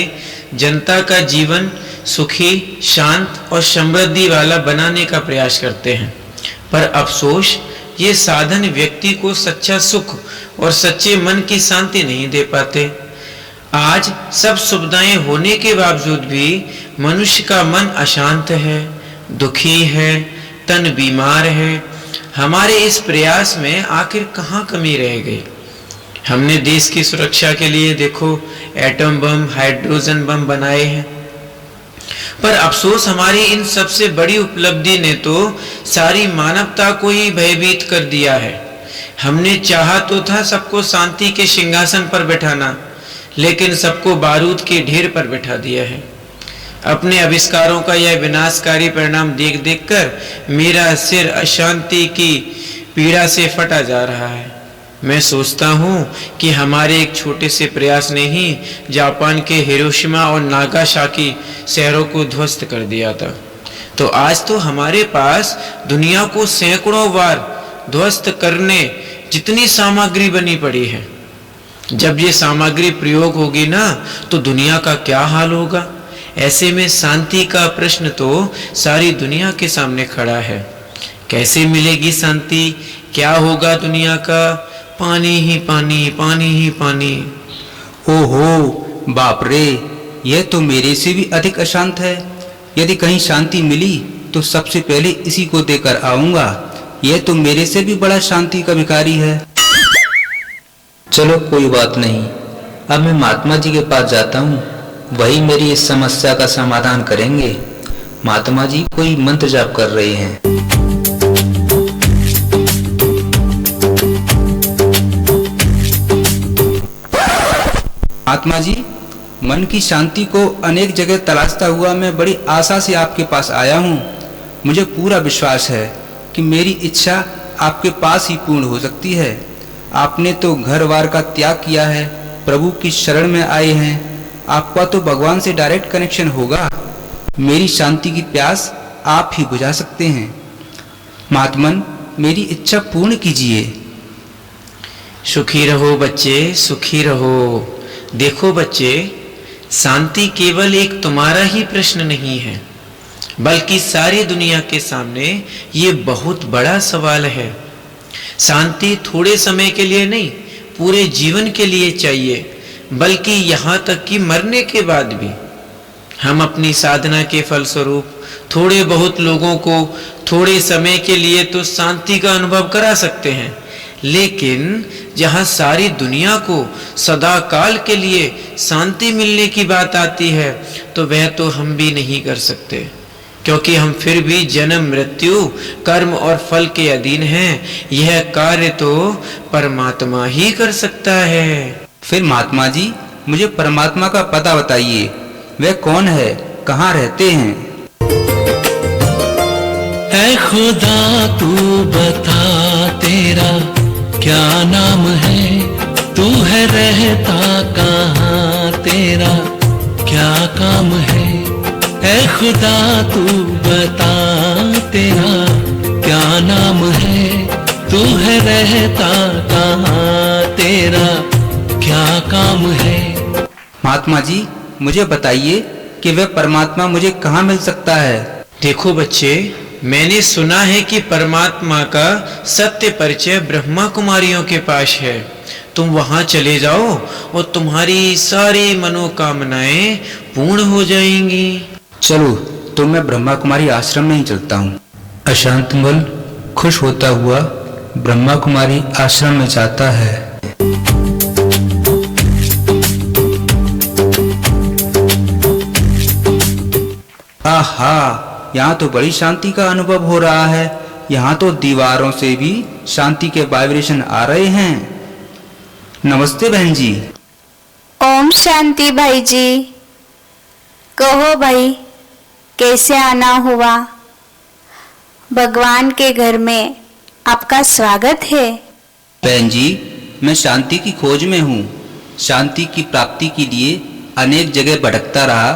जनता का जीवन सुखी, शांत और समृद्धि वाला बनाने का प्रयास करते हैं। पर अफसोस, ये साधन व्यक्ति को सच्चा सुख और सच्चे मन की शांति नहीं दे पाते। आज सब सुविधाएं होने के बावजूद भी मनुष्य का मन अशांत है, दुखी है, तन बीमार है। हमारे इस प्रयास में आखिर कहाँ कमी रह गई? हमने देश की सुरक्षा के लिए देखो एटम बम, हाइड्रोजन बम बनाए हैं, पर अफसोस हमारी इन सबसे बड़ी उपलब्धि ने तो सारी मानवता को ही भयभीत कर दिया है। हमने चाहा तो था सबको शांति के सिंहासन पर बैठाना, लेकिन सबको बारूद के ढेर पर बैठा दिया है। अपने आविष्कारों का यह विनाशकारी परिणाम देख देखकर मेरा सिर अशांति की पीड़ा से फटा जा रहा है। मैं सोचता हूँ कि हमारे एक छोटे से प्रयास ने ही जापान के हिरोशिमा और नागासाकी शहरों को ध्वस्त कर दिया था। तो आज तो हमारे पास दुनिया को सैकड़ों बार ध्वस्त करने जितनी सामग्री बनी पड़ी है। जब ये सामग्री प्रयोग होगी ना, तो दुनिया का क्या हाल होगा? ऐसे में शांति का प्रश्न तो सारी दुनिया के सामने खड़ा है। कैसे मिलेगी शांति? क्या होगा दुनिया का? पानी ही पानी, पानी ही पानी। ओहो बाप रे, यह तो मेरे से भी अधिक अशांत है। यदि कहीं शांति मिली तो सबसे पहले इसी को देकर आऊंगा। यह तो मेरे से भी बड़ा शांति का भिखारी है। चलो कोई बात नहीं, अब मैं महात्मा जी के पास जाता हूँ, वही मेरी इस समस्या का समाधान करेंगे। महात्मा जी कोई मंत्र जाप कर रहे हैं। महात्मा जी, मन की शांति को अनेक जगह तलाशता हुआ मैं बड़ी आशा से आपके पास आया हूँ। मुझे पूरा विश्वास है कि मेरी इच्छा आपके पास ही पूर्ण हो सकती है। आपने तो घर वार का त्याग किया है, प्रभु की शरण में आए हैं। आपका तो भगवान से डायरेक्ट कनेक्शन होगा। मेरी शांति की प्यास आप ही बुझा सकते हैं। महात्मन, मेरी इच्छा पूर्ण कीजिए। सुखी रहो बच्चे, सुखी रहो। देखो बच्चे, शांति केवल एक तुम्हारा ही प्रश्न नहीं है, बल्कि सारी दुनिया के सामने ये बहुत बड़ा सवाल है। शांति थोड़े समय के लिए नहीं, पूरे जीवन के लिए चाहिए, बल्कि यहाँ तक कि मरने के बाद भी। हम अपनी साधना के फलस्वरूप थोड़े बहुत लोगों को थोड़े समय के लिए तो शांति का अनुभव करा सकते हैं, लेकिन जहाँ सारी दुनिया को सदा काल के लिए शांति मिलने की बात आती है, तो वह तो हम भी नहीं कर सकते, क्योंकि हम फिर भी जन्म, मृत्यु, कर्म और फल के अधीन हैं। यह कार्य तो परमात्मा ही कर सकता है। फिर महात्मा जी, मुझे परमात्मा का पता बताइए। वह कौन है, कहाँ रहते हैं? ऐ खुदा तू बता तेरा क्या नाम है, तू है रहता कहाँ, तेरा क्या काम है। ऐ खुदा तू बता तेरा क्या नाम है, तू है रहता कहाँ, तेरा क्या काम है। महात्मा जी, मुझे बताइए कि वह परमात्मा मुझे कहाँ मिल सकता है? देखो बच्चे, मैंने सुना है कि परमात्मा का सत्य परिचय ब्रह्मा कुमारियों के पास है। तुम वहां चले जाओ और तुम्हारी सारी मनोकामनाएं पूर्ण हो जाएंगी। चलो, तो मैं ब्रह्मा कुमारी आश्रम में ही चलता हूँ। अशांतमल खुश होता हुआ ब्रह्मा कुमारी आश्रम में जाता है। आहा, यहाँ तो बड़ी शांति का अनुभव हो रहा है। यहाँ तो दीवारों से भी शांति के वाइब्रेशन आ रहे हैं। नमस्ते बहन जी। ओम शांति भाई जी। कहो भाई, कैसे आना हुआ? भगवान के घर में आपका स्वागत है। बहन जी, मैं शांति की खोज में हूँ। शांति की प्राप्ति के लिए अनेक जगह भटकता रहा,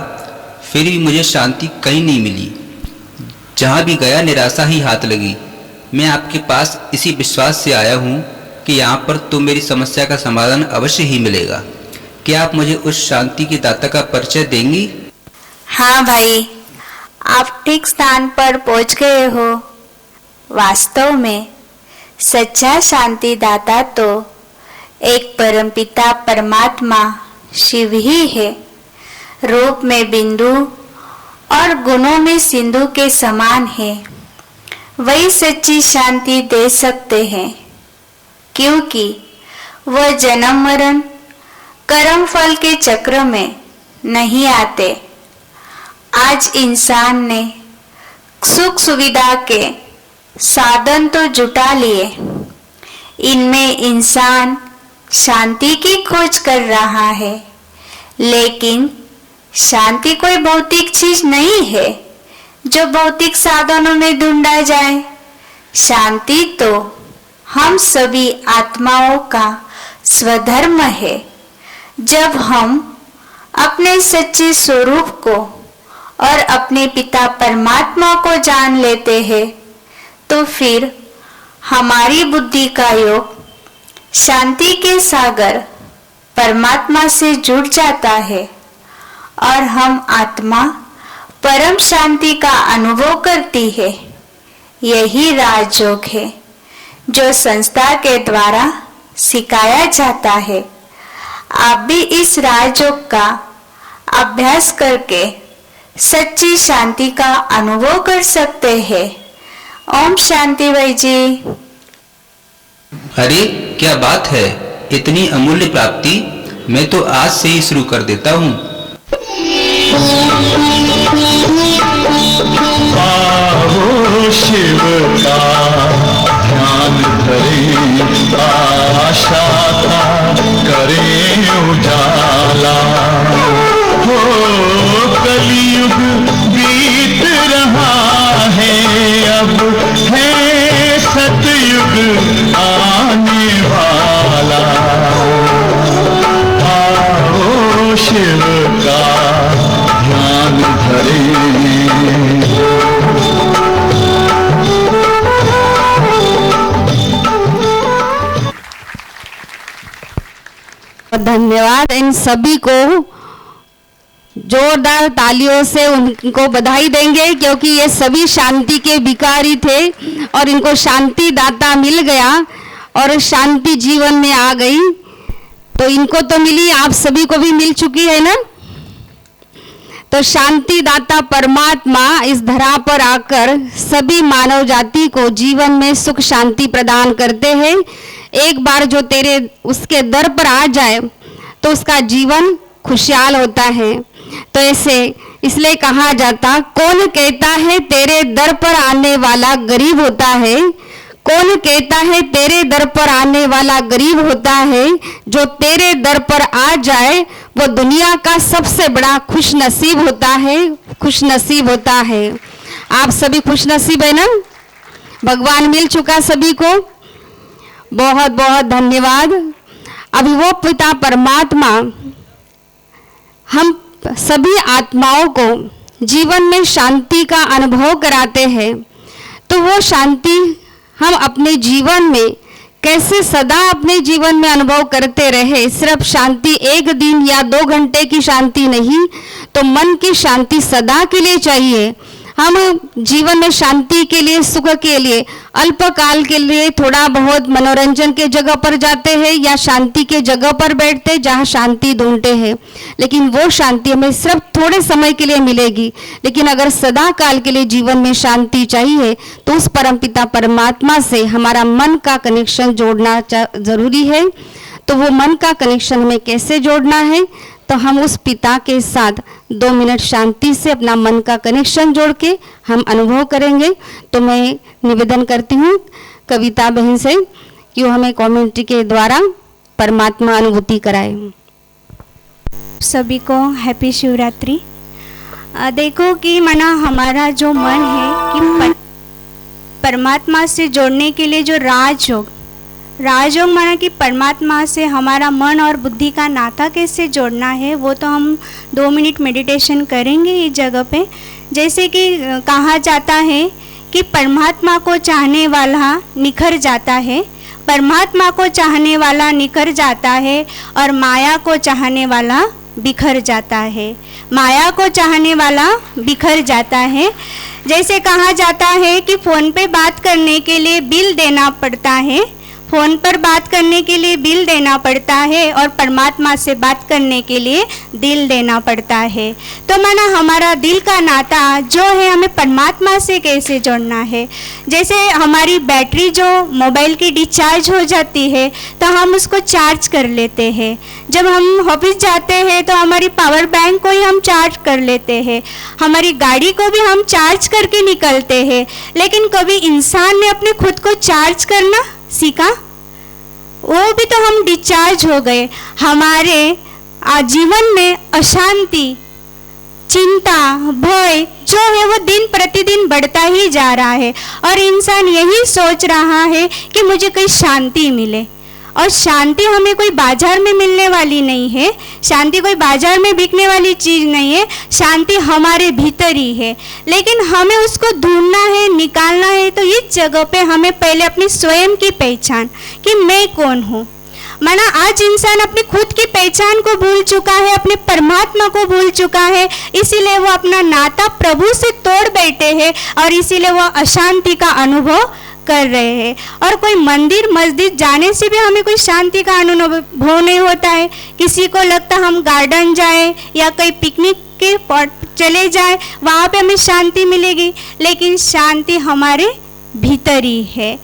फिर भी मुझे शांति कहीं नहीं मिली। जहाँ भी गया निराशा ही हाथ लगी। मैं आपके पास इसी विश्वास से आया हूँ कि यहाँ पर तो मेरी समस्या का समाधान अवश्य ही मिलेगा। क्या आप मुझे उस शांति की दाता का परिचय देंगी? हाँ भाई, आप ठीक स्थान पर पहुँच गए हो। वास्तव में सच्चा शांति दाता तो एक परमपिता परमात्मा शिव ही है। रूप में बिंदु और गुणों में सिंधु के समान है। वही सच्ची शांति दे सकते हैं, क्योंकि वह जन्म मरण कर्म फल के चक्र में नहीं आते। आज इंसान ने सुख सुविधा के साधन तो जुटा लिए, इनमें इंसान शांति की खोज कर रहा है। लेकिन शांति कोई भौतिक चीज नहीं है जो भौतिक साधनों में ढूंढा जाए। शांति तो हम सभी आत्माओं का स्वधर्म है। जब हम अपने सच्चे स्वरूप को और अपने पिता परमात्मा को जान लेते हैं, तो फिर हमारी बुद्धि का योग शांति के सागर परमात्मा से जुड़ जाता है और हम आत्मा परम शांति का अनुभव करती है। यही राजयोग है जो संस्था के द्वारा सिखाया जाता है। आप भी इस राजयोग का अभ्यास करके सच्ची शांति का अनुभव कर सकते हैं। ओम शांति भाई जी। अरे क्या बात है, इतनी अमूल्य प्राप्ति। मैं तो आज से ही शुरू कर देता हूँ। आओ शिव का ध्यान करें, आशा का करें उजाला। हो कलयुग बीत रहा है, अब है सतयुग आने वाला। आओ शिव का ध्यान धरें। धन्यवाद। इन सभी को जोरदार तालियों से उनको बधाई देंगे, क्योंकि ये सभी शांति के भिखारी थे और इनको शांति दाता मिल गया और शांति जीवन में आ गई। तो इनको तो मिली, आप सभी को भी मिल चुकी है ना। तो शांति दाता परमात्मा इस धरा पर आकर सभी मानव जाति को जीवन में सुख शांति प्रदान करते हैं। एक बार जो तेरे उसके दर पर आ जाए तो उसका जीवन खुशहाल होता है। तो ऐसे इसलिए कहा जाता, कौन कहता है तेरे दर पर आने वाला गरीब होता है। कौन कहता है तेरे दर पर आने वाला गरीब होता है। जो तेरे दर पर आ जाए वो दुनिया का सबसे बड़ा खुश नसीब होता है, खुश नसीब होता है। आप सभी खुश नसीब है ना, भगवान मिल चुका सभी को। बहुत बहुत धन्यवाद। अभी वो पिता परमात्मा हम सभी आत्माओं को जीवन में शांति का अनुभव कराते हैं। तो वो शांति हम अपने जीवन में कैसे सदा अपने जीवन में अनुभव करते रहे। सिर्फ शांति एक दिन या 2 घंटे की शांति नहीं, तो मन की शांति सदा के लिए चाहिए। हम जीवन में शांति के लिए, सुख के लिए, अल्पकाल के लिए थोड़ा बहुत मनोरंजन के जगह पर जाते हैं या शांति के जगह पर बैठते हैं जहाँ शांति ढूंढते हैं, लेकिन वो शांति हमें सिर्फ थोड़े समय के लिए मिलेगी। लेकिन अगर सदा काल के लिए जीवन में शांति चाहिए तो उस परमपिता परमात्मा से हमारा मन का कनेक्शन जोड़ना जरूरी है। तो वो मन का कनेक्शन हमें कैसे जोड़ना है, तो हम उस पिता के साथ 2 मिनट शांति से अपना मन का कनेक्शन जोड़ के हम अनुभव करेंगे। तो मैं निवेदन करती हूँ कविता बहन से कि वो हमें कमेंट्री के द्वारा परमात्मा अनुभूति कराए। सभी को हैप्पी शिवरात्रि। देखो कि माना हमारा जो मन है कि परमात्मा से जोड़ने के लिए जो राजयोग माना कि परमात्मा से हमारा मन और बुद्धि का नाता कैसे जोड़ना है, वो तो हम 2 मिनट मेडिटेशन करेंगे इस जगह पे। जैसे कि कहा जाता है कि परमात्मा को चाहने वाला निखर जाता है, परमात्मा को चाहने वाला निखर जाता है और माया को चाहने वाला बिखर जाता है, माया को चाहने वाला बिखर जाता है। जैसे कहा जाता है कि फ़ोन पे बात करने के लिए बिल देना पड़ता है, फ़ोन पर बात करने के लिए बिल देना पड़ता है और परमात्मा से बात करने के लिए दिल देना पड़ता है। तो माना हमारा दिल का नाता जो है हमें परमात्मा से कैसे जोड़ना है। जैसे हमारी बैटरी जो मोबाइल की डिस्चार्ज हो जाती है तो हम उसको चार्ज कर लेते हैं। जब हम ऑफिस जाते हैं तो हमारी पावर बैंक को ही हम चार्ज कर लेते हैं, हमारी गाड़ी को भी हम चार्ज करके निकलते हैं। लेकिन कभी इंसान ने अपने खुद को चार्ज करना सीखा? वो भी तो हम डिस्चार्ज हो गए। हमारे जीवन में अशांति, चिंता, भय जो है वो दिन प्रतिदिन बढ़ता ही जा रहा है और इंसान यही सोच रहा है कि मुझे कोई शांति मिले। और शांति हमें कोई बाजार में मिलने वाली नहीं है, शांति कोई बाजार में बिकने वाली चीज़ नहीं है, शांति हमारे भीतर ही है। लेकिन हमें उसको ढूंढना है, निकालना है। तो इस जगह पे हमें पहले अपनी स्वयं की पहचान कि मैं कौन हूँ। माना आज इंसान अपनी खुद की पहचान को भूल चुका है, अपने परमात्मा को भूल चुका है, इसीलिए वो अपना नाता प्रभु से तोड़ बैठे हैं और इसीलिए वो अशांति का अनुभव कर रहे हैं। और कोई मंदिर मस्जिद जाने से भी हमें कोई शांति का अनुभव नहीं होता है। किसी को लगता हम गार्डन जाए या कोई पिकनिक के स्पॉट चले जाए, वहाँ पे हमें शांति मिलेगी, लेकिन शांति हमारे भीतर ही है।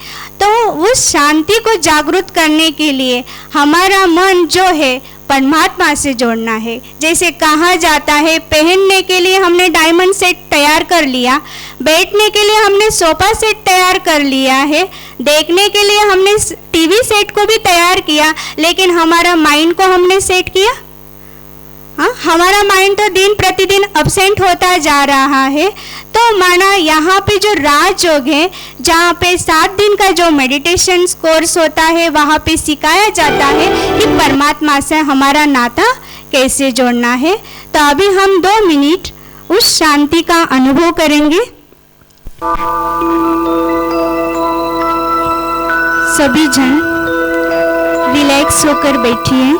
तो उस शांति को जागृत करने के लिए हमारा मन जो है परमात्मा से जोड़ना है। जैसे कहा जाता है पहनने के लिए हमने डायमंड सेट तैयार कर लिया, बैठने के लिए हमने सोफा सेट तैयार कर लिया है, देखने के लिए हमने टीवी सेट को भी तैयार किया, लेकिन हमारा माइंड को हमने सेट किया? हाँ, हमारा माइंड तो दिन प्रतिदिन अब्सेंट होता जा रहा है। तो माना यहाँ पे जो राजयोग है, जहाँ पे 7 दिन का जो मेडिटेशन कोर्स होता है, वहाँ पे सिखाया जाता है कि परमात्मा से हमारा नाता कैसे जोड़ना है। तो अभी हम 2 मिनट उस शांति का अनुभव करेंगे। सभी जन रिलैक्स होकर बैठिए,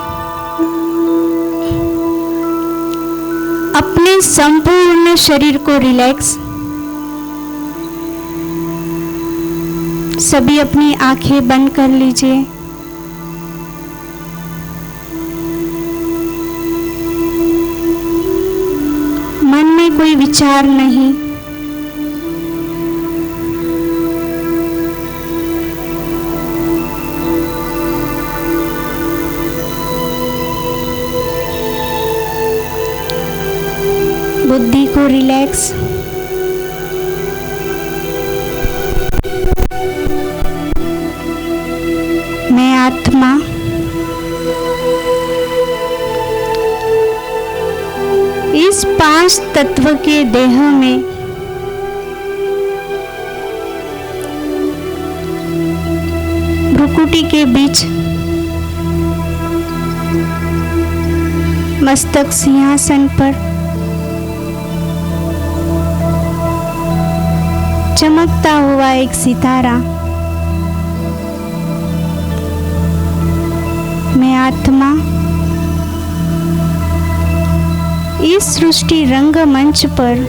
अपने संपूर्ण शरीर को रिलैक्स। सभी अपनी आंखें बंद कर लीजिए। मन में कोई विचार नहीं, बुद्धि को रिलैक्स। मैं आत्मा इस 5 तत्व के देह में भ्रुकुटी के बीच मस्तक सिंहासन पर चमकता हुआ एक सितारा। मैं आत्मा इस सृष्टि रंगमंच पर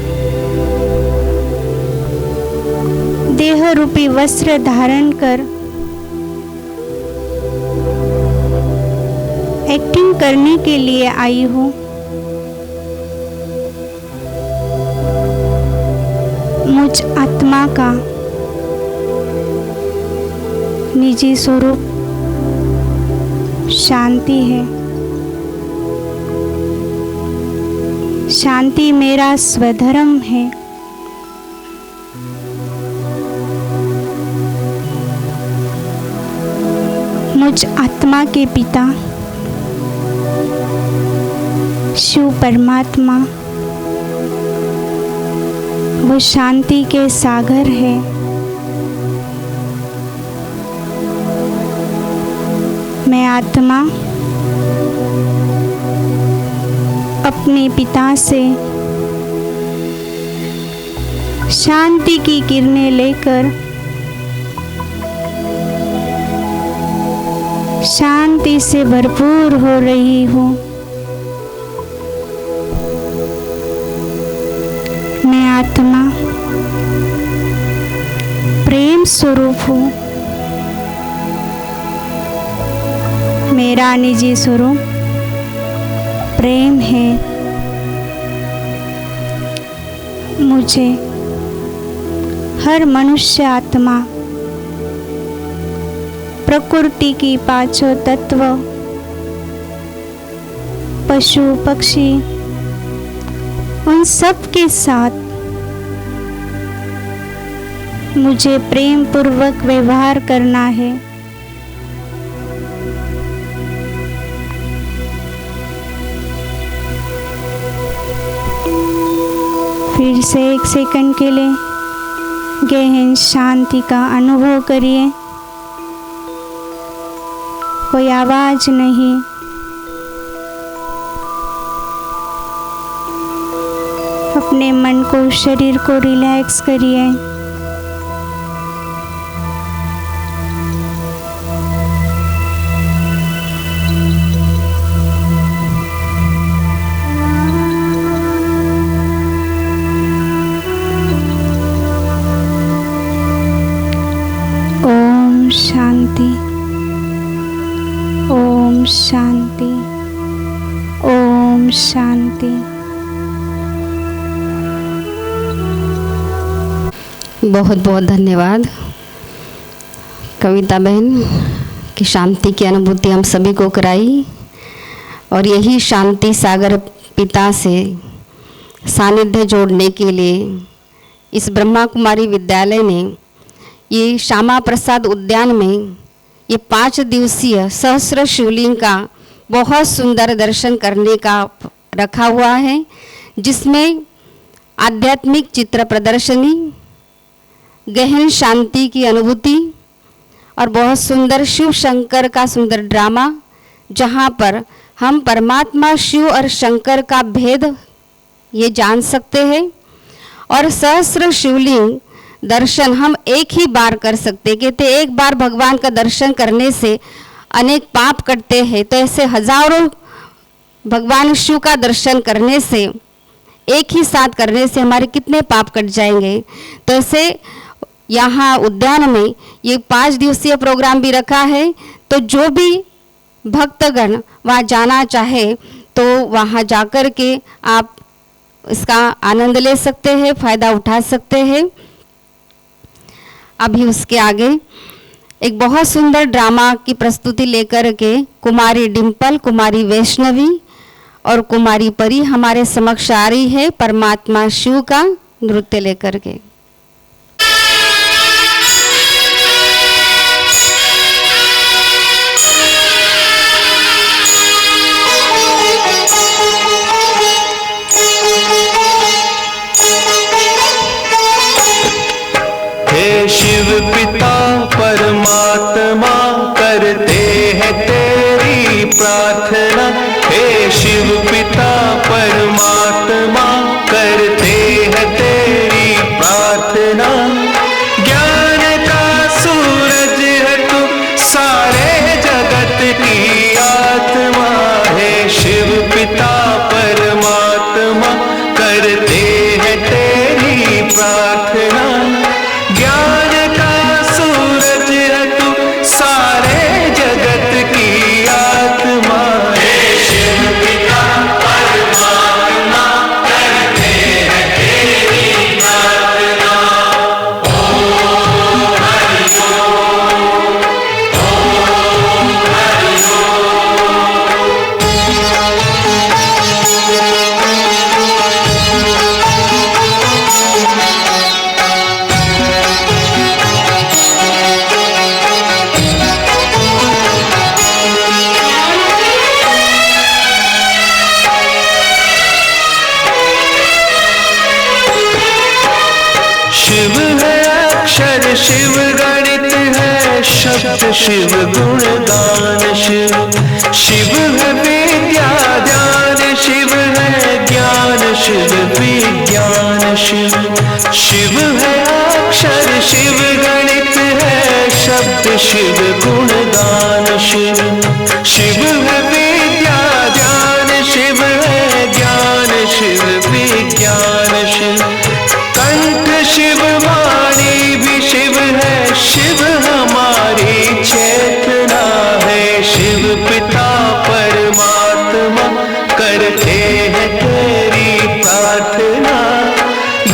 देह रूपी वस्त्र धारण कर एक्टिंग करने के लिए आई हूँ। मुझ आत्मा का निजी स्वरूप शांति है। शांति मेरा स्वधर्म है। मुझ आत्मा के पिता शिव परमात्मा वो शांति के सागर है। मैं आत्मा अपने पिता से शांति की किरणें लेकर शांति से भरपूर हो रही हूँ। मैं आत्मा प्रेम स्वरूप हूँ। मेरा निजी स्वरूप प्रेम है। मुझे हर मनुष्य आत्मा प्रकृति की पांचों तत्व पशु पक्षी उन सब के साथ मुझे प्रेम पूर्वक व्यवहार करना है। फिर से 1 सेकंड के लिए गहन शांति का अनुभव करिए। कोई आवाज नहीं, अपने मन को शरीर को रिलैक्स करिए। ओम शांति, ओम शांति, ओम शांति। बहुत बहुत धन्यवाद कविता बहन की शांति की अनुभूति हम सभी को कराई। और यही शांति सागर पिता से सानिध्य जोड़ने के लिए इस ब्रह्मा कुमारी विद्यालय ने ये श्यामा प्रसाद उद्यान में ये 5 दिवसीय सहस्र शिवलिंग का बहुत सुंदर दर्शन करने का रखा हुआ है, जिसमें आध्यात्मिक चित्र प्रदर्शनी, गहन शांति की अनुभूति और बहुत सुंदर शिव शंकर का सुंदर ड्रामा, जहाँ पर हम परमात्मा शिव और शंकर का भेद ये जान सकते हैं। और सहस्र शिवलिंग दर्शन हम एक ही बार कर सकते। कहते एक बार भगवान का दर्शन करने से अनेक पाप कटते हैं, तो ऐसे हजारों भगवान शिव का दर्शन करने से, एक ही साथ करने से हमारे कितने पाप कट जाएंगे। तो ऐसे यहाँ उद्यान में ये 5 दिवसीय प्रोग्राम भी रखा है, तो जो भी भक्तगण वहाँ जाना चाहे तो वहाँ जाकर के आप इसका आनंद ले सकते हैं, फायदा उठा सकते हैं। अभी उसके आगे एक बहुत सुंदर ड्रामा की प्रस्तुति लेकर के कुमारी डिम्पल, कुमारी वैष्णवी और कुमारी परी हमारे समक्ष आ रही है परमात्मा शिव का नृत्य लेकर के। हे शिव पिता परमात्मा करते हैं तेरी प्रार्थना। हे शिव पिता परमात्मा करते हैं तेरी प्रार्थना। है अक्षर शिव गणित है शब्द शिव गुणगान शिव शिव है विद्या ध्यान शिव है ज्ञान शिव विज्ञान शिव शिव है अक्षर शिव गणित है शब्द शिव गुणगान शिव शिव है विद्या ध्यान शिव है ज्ञान शिव विज्ञान शिव कंठ शिव वाणी भी शिव है शिव हमारी चेतना है शिव पिता परमात्मा करते हैं तेरी प्रार्थना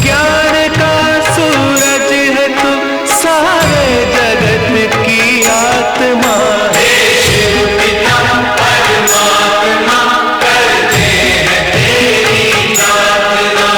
ज्ञान का सूरज है तू सारे जगत की आत्मा है शिव पिता परमात्मा करते हैं तेरी प्रार्थना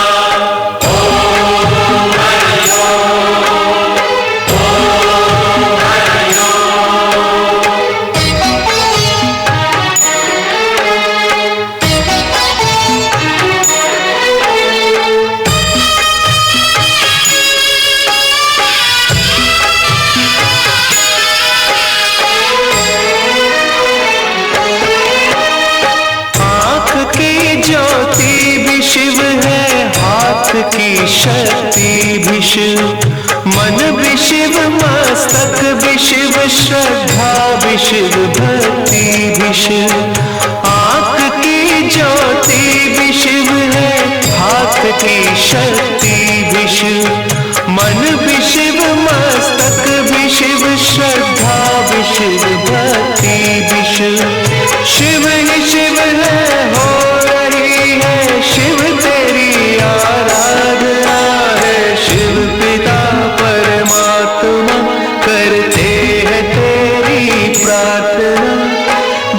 की शक्ति भी शिव मन भी शिव मस्तक भी शिव श्रद्धा भी शिव भक्ति भी शिव आँख की ज्योति भी शिव है हाथ की शक्ति भी शिव मन भी शिव मस्तक भी शिव श्रद्धा भी शिव भक्ति भी शिव शिव ही शिव है हो रही है शिव तेरी आराधना है शिव पिता परमात्मा करते हैं तेरी प्रार्थना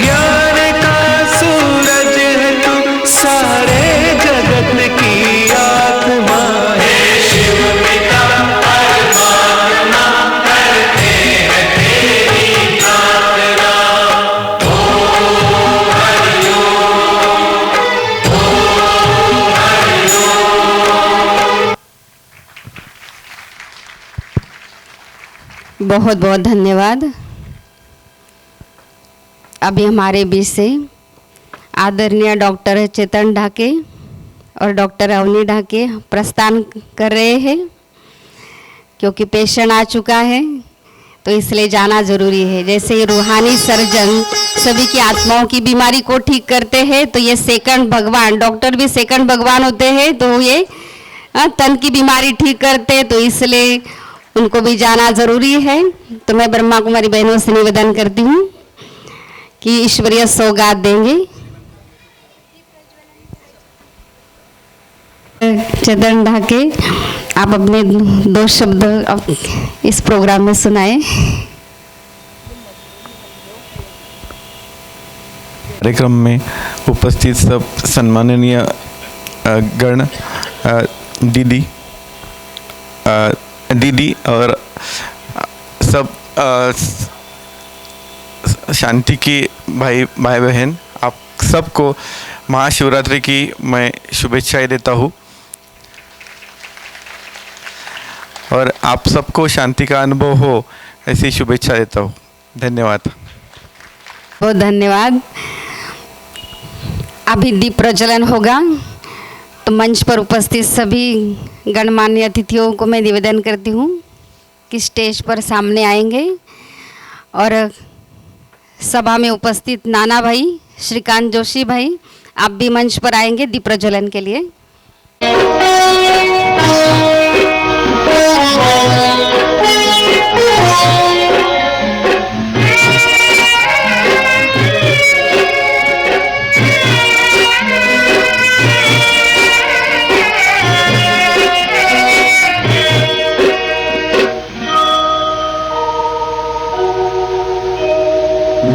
ज्ञान का सूरज है तू सारे जगत की आत्मा है शिव पिता परमात्मा करते हैं तेरी प्रार्थना ओम हरि ओम हरि ओम। बहुत बहुत धन्यवाद। अभी हमारे बीच से आदरणीय डॉक्टर चेतन ढाके और डॉक्टर अवनी ढाके प्रस्थान कर रहे हैं क्योंकि पेशेंट आ चुका है तो इसलिए जाना ज़रूरी है। जैसे रूहानी सर्जन सभी की आत्माओं की बीमारी को ठीक करते हैं तो ये सेकंड भगवान, डॉक्टर भी सेकंड भगवान होते हैं, तो ये तन की बीमारी ठीक करते, तो इसलिए उनको भी जाना ज़रूरी है। तो मैं ब्रह्मा कुमारी बहनों से निवेदन करती हूँ कि ईश्वरीय सौगात देंगे। चेतन ढाके, आप अपने 2 शब्द इस प्रोग्राम में सुनाए। कार्यक्रम में उपस्थित सब सम्माननीय गण दीदी और सब शांति की भाई बहन, आप सबको महाशिवरात्रि की मैं शुभेच्छाएं देता हूँ और आप सबको शांति का अनुभव हो ऐसी शुभेच्छा देता हूँ। धन्यवाद। बहुत धन्यवाद। अभी दीप प्रज्वलन होगा तो मंच पर उपस्थित सभी गणमान्य अतिथियों को मैं निवेदन करती हूँ कि स्टेज पर सामने आएंगे और सभा में उपस्थित नाना भाई, श्रीकांत जोशी भाई, आप भी मंच पर आएंगे दीप प्रज्वलन के लिए।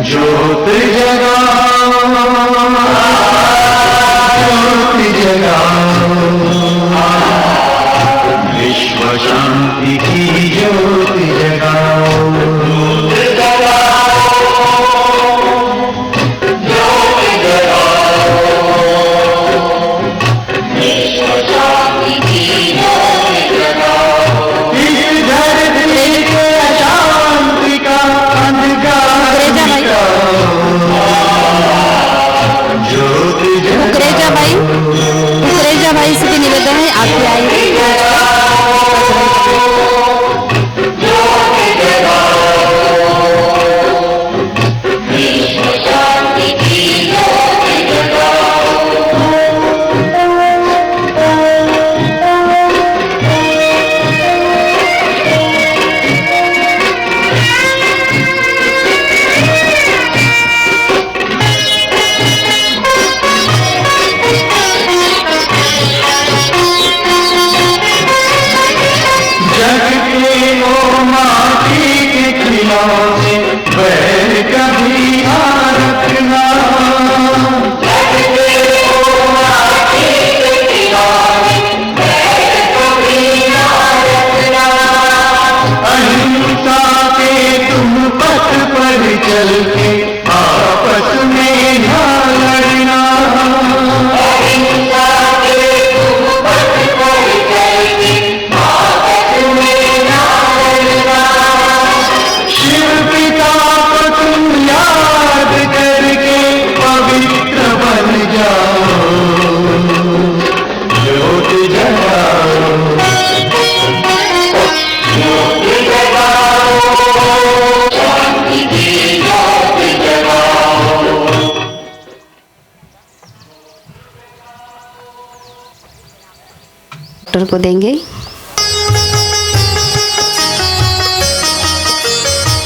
ज्योत जगाओ, ज्योत जगाओ, विश्व शांति की ज्योत जगाओ, ज्योत जगाओ, विश्व शांति की ज्योत जगाओ। से बैर कभी ना रखना। अहिंसा के तुम पथ पर चल के आपस में ना लड़ना। शिव पिता को तुम याद करके पवित्र बन जाओ, ज्योत जगाओ, ज्योत जगाओ, शांति की ज्योत जगाओ। डॉक्टर को देंगे।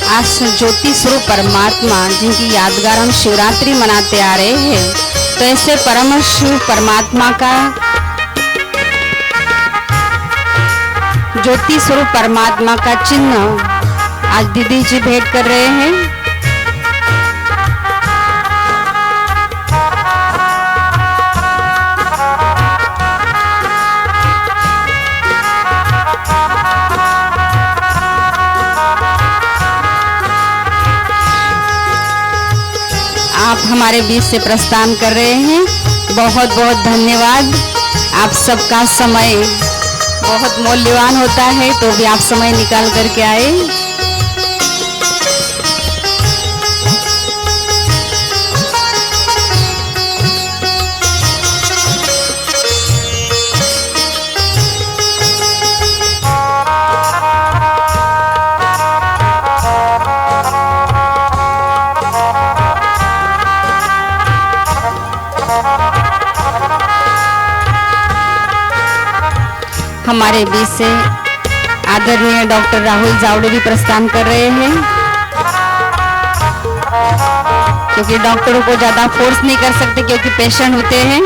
आज ज्योति स्वरूप परमात्मा जिनकी यादगार हम शिवरात्रि मनाते आ रहे हैं, तो ऐसे परम शिव परमात्मा का ज्योति स्वरूप परमात्मा का चिन्ह आज दीदी जी भेंट कर रहे हैं। आप हमारे बीच से प्रस्थान कर रहे हैं, बहुत बहुत धन्यवाद। आप सबका समय बहुत मूल्यवान होता है, तो भी आप समय निकाल करके आए। हमारे बीच से आदरणीय डॉक्टर राहुल जावड़े भी प्रस्थान कर रहे हैं, क्योंकि डॉक्टरों को ज़्यादा फोर्स नहीं कर सकते क्योंकि पेशेंट होते हैं।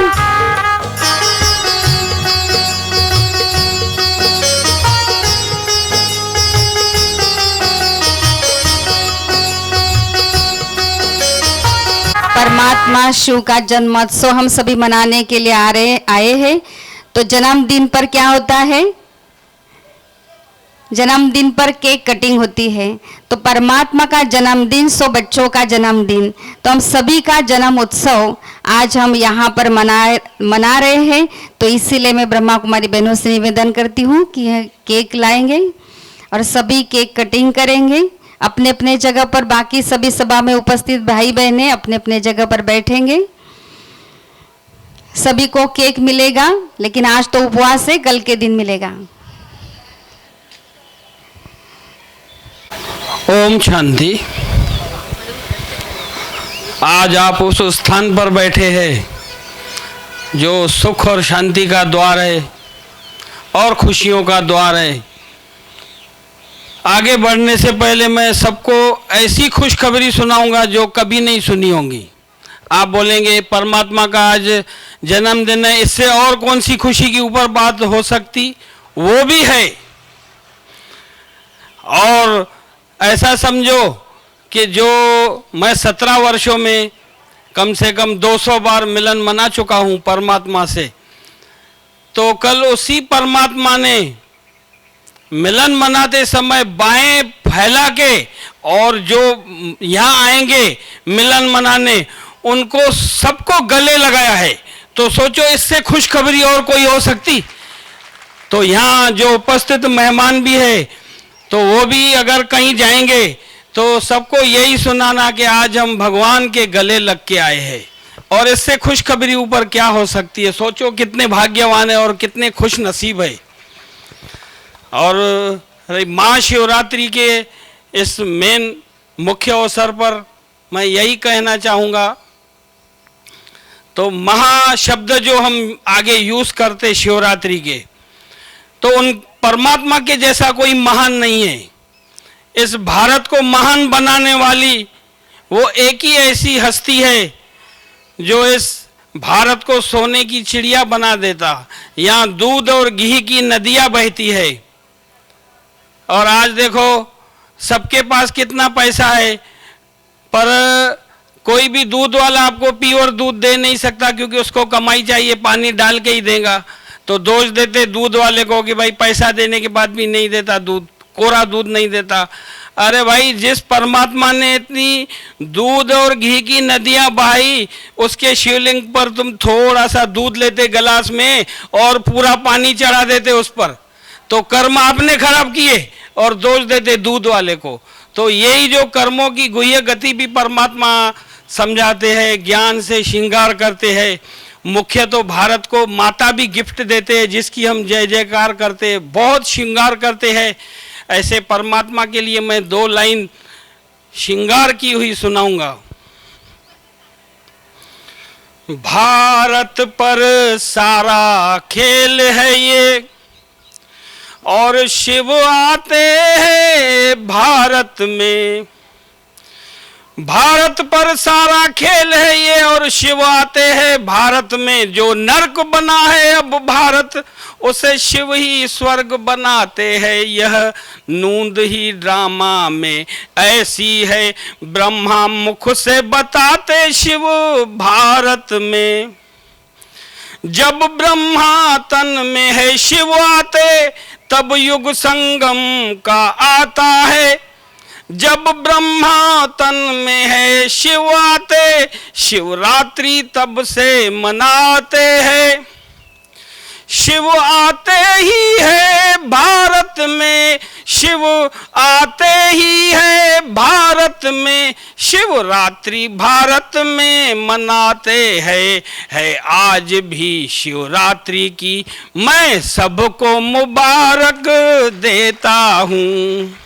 परमात्मा शिव का जन्मोत्सव हम सभी मनाने के लिए आए हैं। तो जन्मदिन पर क्या होता है? जन्मदिन पर केक कटिंग होती है। तो परमात्मा का जन्मदिन सो बच्चों का जन्मदिन, तो हम सभी का जन्म उत्सव आज हम यहाँ पर मना रहे हैं। तो इसीलिए मैं ब्रह्मा कुमारी बहनों से निवेदन करती हूँ कि केक लाएंगे और सभी केक कटिंग करेंगे अपने अपने जगह पर। बाकी सभी सभा में उपस्थित भाई बहनें अपने अपने जगह पर बैठेंगे। सभी को केक मिलेगा, लेकिन आज तो उपवास है, कल के दिन मिलेगा। ओम शांति। आज आप उस स्थान पर बैठे हैं जो सुख और शांति का द्वार है और खुशियों का द्वार है। आगे बढ़ने से पहले मैं सबको ऐसी खुशखबरी सुनाऊंगा जो कभी नहीं सुनी होंगी। आप बोलेंगे परमात्मा का आज जन्मदिन है, इससे और कौन सी खुशी की ऊपर बात हो सकती? वो भी है। और ऐसा समझो कि जो मैं 17 वर्षों में कम से कम 200 बार मिलन मना चुका हूँ परमात्मा से, तो कल उसी परमात्मा ने मिलन मनाते समय बाएं फैला के और जो यहाँ आएंगे मिलन मनाने उनको सबको गले लगाया है। तो सोचो इससे खुशखबरी और कोई हो सकती? तो यहाँ जो उपस्थित मेहमान भी है तो वो भी अगर कहीं जाएंगे तो सबको यही सुनाना कि आज हम भगवान के गले लग के आए हैं। और इससे खुशखबरी ऊपर क्या हो सकती है? सोचो कितने भाग्यवान है और कितने खुश नसीब है। और महाशिवरात्रि के इस मेन मुख्य अवसर पर मैं यही कहना चाहूँगा, तो महा शब्द जो हम आगे यूज करते शिवरात्रि के, तो उन परमात्मा के जैसा कोई महान नहीं है। इस भारत को महान बनाने वाली वो एक ही ऐसी हस्ती है जो इस भारत को सोने की चिड़िया बना देता। यहाँ दूध और घी की नदियाँ बहती है। और आज देखो सबके पास कितना पैसा है, पर कोई भी दूध वाला आपको प्योर दूध दे नहीं सकता, क्योंकि उसको कमाई चाहिए, पानी डाल के ही देगा। तो दोष देते दूध वाले को कि भाई पैसा देने के बाद भी नहीं देता दूध, कोरा दूध नहीं देता। अरे भाई, जिस परमात्मा ने इतनी दूध और घी की नदियां बहाई, उसके शिवलिंग पर तुम थोड़ा सा दूध लेते गिलास में और पूरा पानी चढ़ा देते उस पर, तो कर्म आपने खराब किए और दोष देते दूध वाले को। तो यही जो कर्मों की गुह्य गति भी परमात्मा समझाते हैं, ज्ञान से श्रृंगार करते हैं। मुख्य तो भारत को माता भी गिफ्ट देते हैं, जिसकी हम जय जयकार करते हैं, बहुत श्रृंगार करते हैं। ऐसे परमात्मा के लिए मैं 2 लाइन श्रृंगार की हुई सुनाऊंगा। भारत पर सारा खेल है ये, और शिव आते हैं भारत में। भारत पर सारा खेल है ये, और शिव आते हैं भारत में। जो नर्क बना है अब भारत, उसे शिव ही स्वर्ग बनाते हैं। यह नूंद ही ड्रामा में ऐसी है, ब्रह्मा मुख से बताते शिव भारत में। जब ब्रह्मा तन में है शिव आते, तब युग संगम का आता है। जब ब्रह्मा तन में है शिव आते, शिवरात्रि तब से मनाते हैं। शिव आते ही है भारत में, शिव आते ही है भारत में। शिवरात्रि भारत में मनाते हैं, है आज भी शिवरात्रि की मैं सबको मुबारक देता हूँ।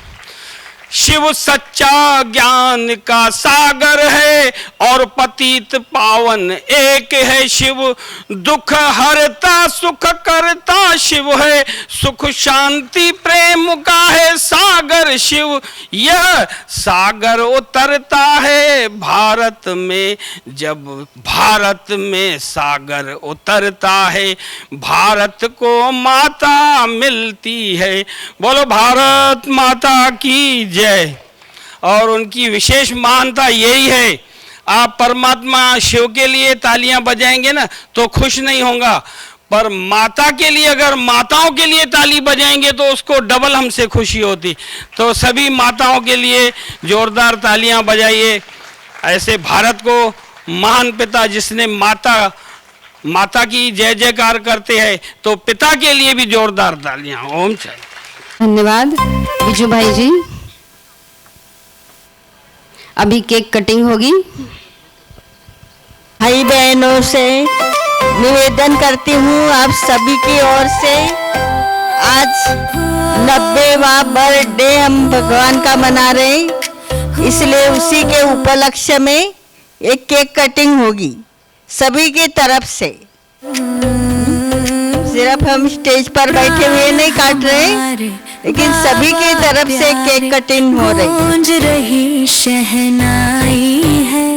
शिव सच्चा ज्ञान का सागर है, और पतित पावन एक है शिव। दुख हरता सुख करता शिव है, सुख शांति प्रेम का है सागर शिव। यह सागर उतरता है भारत में, जब भारत में सागर उतरता है, भारत को माता मिलती है। बोलो भारत माता की जय। और उनकी विशेष महानता यही है, आप परमात्मा शिव के लिए तालियां बजाएंगे ना तो खुश नहीं होगा, पर माता के लिए, अगर माताओं के लिए ताली बजाएंगे तो उसको डबल हमसे खुशी होती। तो सभी माताओं के लिए जोरदार तालियां बजाइए। ऐसे भारत को महान पिता, जिसने माता की जय जयकार करते हैं, तो पिता के लिए भी जोरदार तालियां। ओम शांति। धन्यवाद बिजू भाई जी। अभी केक कटिंग होगी। भाई बहनों से निवेदन करती हूँ आप सभी की ओर से, आज 90वां बर्थडे हम भगवान का मना रहे हैं, इसलिए उसी के उपलक्ष्य में एक केक कटिंग होगी सभी की तरफ से। सिर्फ हम स्टेज पर बैठे हुए नहीं काट रहे, लेकिन सभी की तरफ से केक कटिंग हो रही। शहनाई है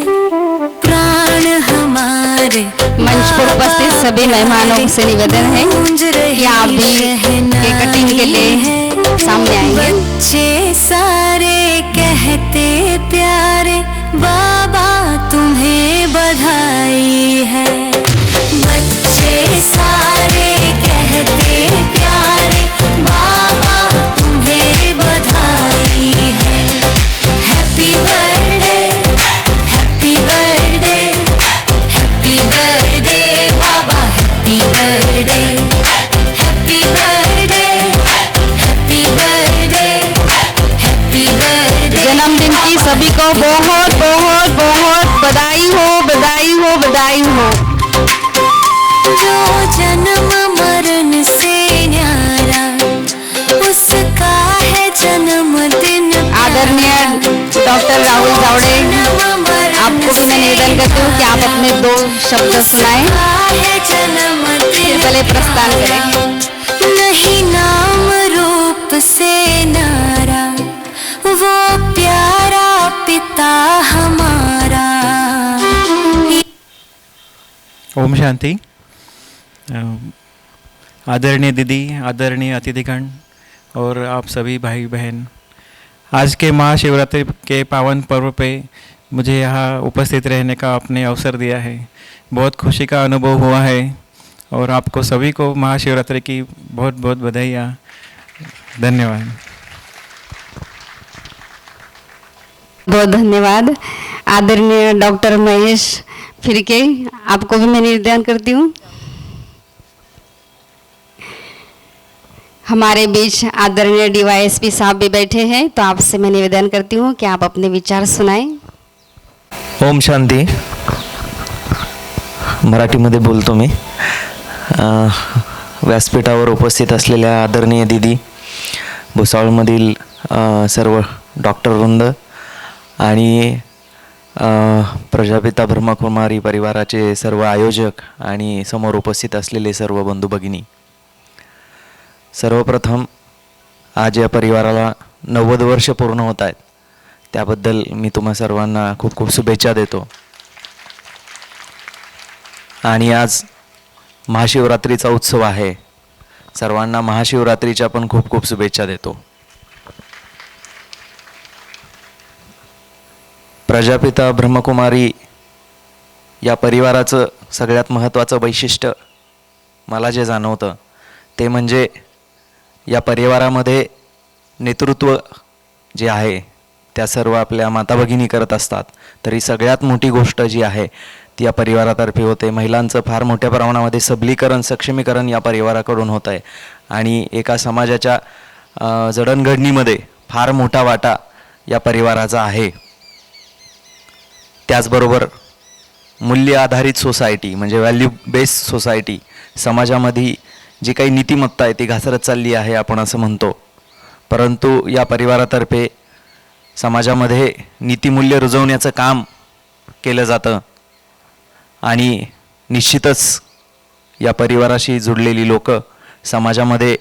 प्राण हमारे। मंच पर उपस्थित सभी मेहमानों से निवेदन है कि आप भी केक कटिंग के लिए सामने आएंगे। बच्चे सारे कहते प्यारे बाबा तुम्हें बधाई है। बच्चे सारे कहते प्यारे बाबा तुम्हें बधाई है। Happy birthday, happy birthday, happy birthday बाबा, happy birthday, happy birthday, happy birthday, happy birthday. जन्मदिन की सभी को बहुत बहुत बहुत बधाई हो, बधाई हो, बधाई हो। जो जन्म मरण से न्यारा, उसका है जन्मदिन। आदरणीय डॉक्टर राहुल जावड़े, आपको भी मैं निवेदन करती हूँ कि आप अपने 2 शब्द सुनाएं, फिर पहले प्रस्थान करें। नहीं नाम रूप से नारा, वो प्यारा पिता हमारा। ओम शांति। आदरणीय दीदी, आदरणीय अतिथिगण और आप सभी भाई बहन, आज के महाशिवरात्रि के पावन पर्व पे मुझे यहाँ उपस्थित रहने का आपने अवसर दिया है। बहुत खुशी का अनुभव हुआ है और आपको सभी को महाशिवरात्रि की बहुत बहुत बधाइयाँ। धन्यवाद। बहुत धन्यवाद आदरणीय डॉक्टर महेश फिरके, आपको भी मैं निवेदन करती हूँ। हमारे बीच आदरणीय डीवाईएसपी साहब भी बैठे हैं, तो आपसे मैं निवेदन करती हूँ कि आप अपने विचार सुनाएं। ओम शांती। मराठीमध्ये बोलतो मी। व्यासपीठावर उपस्थित असलेल्या आदरणीय दिदी, भुसावळमधील सर्व डॉक्टर वृंद आणि प्रजापिता ब्रह्मकुमारी परिवाराचे सर्व आयोजक आणि समोर उपस्थित असलेले सर्व बंधू भगिनी, सर्वप्रथम आज या परिवाराला 90 वर्ष पूर्ण होत आहेत, त्याबद्दल मी तुम्हा सर्वांना खूप खूप शुभेच्छा देतो। आणि आज महाशिवरात्रीचा उत्सव आहे, सर्वांना महाशिवरात्रीच्या पण खूप खूप शुभेच्छा देतो। प्रजापिता ब्रह्मकुमारी या परिवाराचं सगळ्यात महत्त्वाचं वैशिष्ट्य मला जे जाणवतं ते म्हणजे या परिवारामध्ये नेतृत्व जे आहे त्या सर्व आपल्या माता भगिनी करत असतात, तरी सगळ्यात मोठी गोष्ट जी आहे ती या परिवारातर्फे होते। महिलांचं फार मोठ्या प्रमाणामध्ये सबलीकरण, सक्षमीकरण या परिवाराकडून होत आहे आणि एका समाजाच्या जडणघडणीमध्ये फार मोठा वाटा या परिवाराचा आहे। त्याचबरोबर मूल्य आधारित सोसायटी म्हणजे व्हॅल्यू बेस्ड सोसायटी, समाजामध्ये जी काही नीतिमत्ता आहे ती घसरत चालली आहे आपण असं म्हणतो, परंतु या परिवारातर्फे समाजामध्ये नीतिमूल्य रुजवण्याचं काम केलं जातं आणि निश्चितच या परिवाराशी जुडलेली लोक समाजामध्ये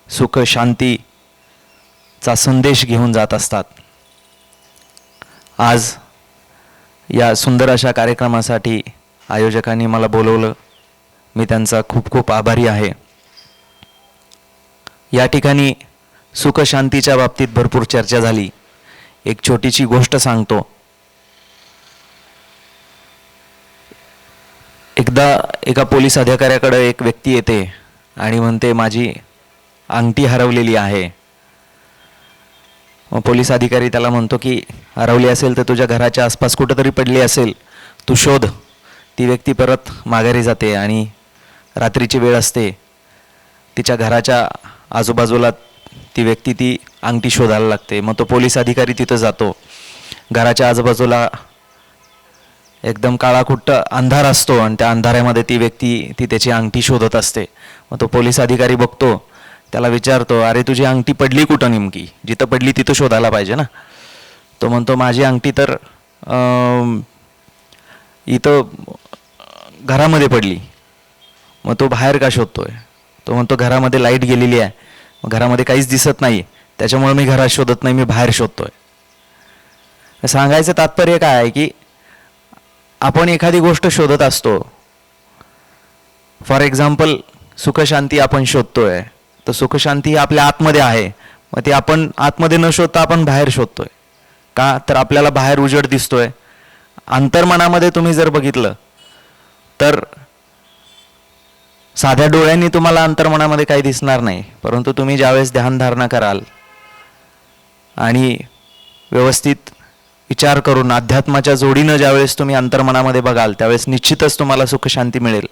सुख शांतीचा संदेश घेऊन जात असतात। आज या सुंदर अशा कार्यक्रमासाठी आयोजकांनी मला बोलवलं, मी त्यांचा खूप खूप आभारी आहे। या ठिकाणी सुख शांतीच्या बाबतीत भरपूर चर्चा झाली। एक छोटीशी गोष्ट सांगतो। एकदा एका पोलीस अधिकाऱ्याकडे एक व्यक्ती येते आणि म्हणते माझी अंगठी हरवलेली आहे। मग पोलीस अधिकारी त्याला म्हणतो की हरवली असेल तर तुझ्या घराच्या आसपास कुठेतरी पडली असेल, तू शोध। ती व्यक्ती परत माघारी जाते आणि रात्रीची वेळ असते, तिच्या घराच्या आजूबाजूला ती व्यक्ती ती अंगठी शोधायला लागते। मग तो पोलीस अधिकारी तिथं जातो, घराच्या आजूबाजूला एकदम काळाकुट्ट अंधार असतो आणि त्या अंधारामध्ये ती व्यक्ती ती त्याची अंगठी शोधत असते। मग तो पोलीस अधिकारी बघतो, त्याला विचारतो अरे तुझी अंगठी पडली कुठं नेमकी, जिथं पडली तिथं शोधायला पाहिजे ना। तो म्हणतो माझी अंगठी तर इथं घरामध्ये पडली। मग तो बाहेर का शोधतोय? तो म्हणतो घरामध्ये लाईट गेलेली आहे, मग घरामध्ये काहीच दिसत नाही, त्याच्यामुळे मी घरात शोधत नाही, मी बाहेर शोधतोय। सांगायचं तात्पर्य काय आहे की आपण एखादी गोष्ट शोधत असतो, फॉर एक्झाम्पल सुखशांती आपण शोधतोय, तर सुखशांती आपल्या आतमध्ये आहे, मग ती आपण आतमध्ये न शोधता आपण बाहेर शोधतोय का? तर आपल्याला बाहेर उजेड दिसतोय। अंतर्मनामध्ये तुम्ही जर बघितलं तर साध्या डोळ्यांनी तुम्हाला अंतर्मनामध्ये काही दिसणार नाही, परंतु तुम्ही ज्यावेळेस ध्यानधारणा कराल आणि व्यवस्थित विचार करून अध्यात्माच्या जोडीनं ज्यावेळेस तुम्ही अंतर्मनामध्ये बघाल त्यावेळेस निश्चितच तुम्हाला सुख शांती मिळेल।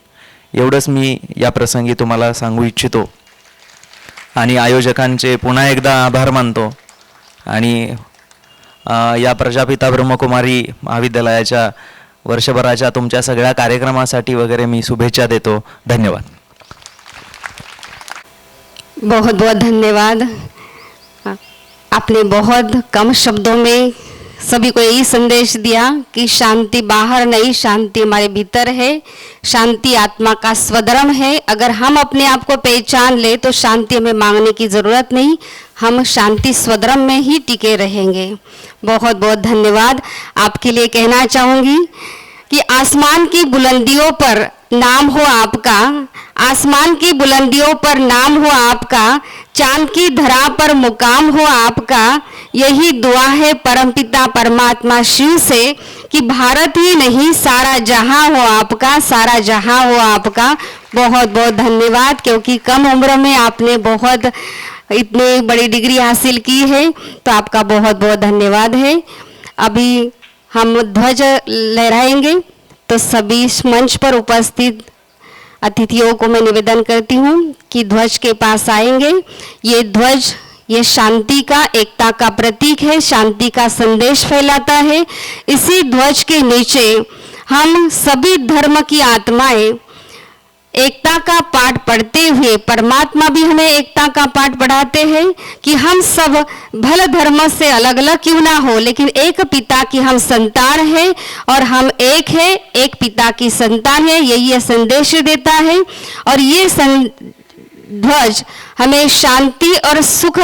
एवढंच मी या प्रसंगी तुम्हाला सांगू इच्छितो आणि आयोजकांचे पुन्हा एकदा आभार मानतो आणि या प्रजापिता ब्रह्मकुमारी महाविद्यालयाच्या वर्षभराच्या तुमच्या सगळ्या कार्यक्रमासाठी वगैरे मी शुभेच्छा देतो। धन्यवाद। बहुत बहुत धन्यवाद। आपने बहुत कम शब्दों में सभी को यही संदेश दिया कि शांति बाहर नहीं, शांति हमारे भीतर है। शांति आत्मा का स्वधर्म है। अगर हम अपने आप को पहचान ले तो शांति हमें मांगने की ज़रूरत नहीं, हम शांति स्वधर्म में ही टिके रहेंगे। बहुत बहुत धन्यवाद। आपके लिए कहना चाहूँगी कि आसमान की बुलंदियों पर नाम हो आपका, आसमान की बुलंदियों पर नाम हो आपका, चांद की धरा पर मुकाम हो आपका। यही दुआ है परमपिता परमात्मा शिव से कि भारत ही नहीं सारा जहां हो आपका, सारा जहां हो आपका। बहुत बहुत धन्यवाद, क्योंकि कम उम्र में आपने बहुत इतनी बड़ी डिग्री हासिल की है, तो आपका बहुत बहुत धन्यवाद है। अभी हम ध्वज लहराएंगे, तो सभी इस मंच पर उपस्थित अतिथियों को मैं निवेदन करती हूँ कि ध्वज के पास आएंगे। ये ध्वज ये शांति का, एकता का प्रतीक है, शांति का संदेश फैलाता है। इसी ध्वज के नीचे हम सभी धर्म की आत्माएं एकता का पाठ पढ़ते हुए, परमात्मा भी हमें एकता का पाठ पढ़ाते हैं कि हम सब भले धर्म से अलग अलग क्यों ना हो, लेकिन एक पिता की हम संतान हैं और हम एक है, एक पिता की संतान है। ये संदेश देता है। और ये ध्वज हमें शांति और सुख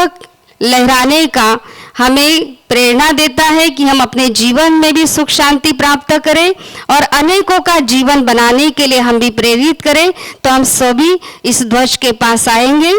लहराने का हमें प्रेरणा देता है कि हम अपने जीवन में भी सुख शांति प्राप्त करें और अनेकों का जीवन बनाने के लिए हम भी प्रेरित करें। तो हम सभी इस ध्वज के पास आएंगे।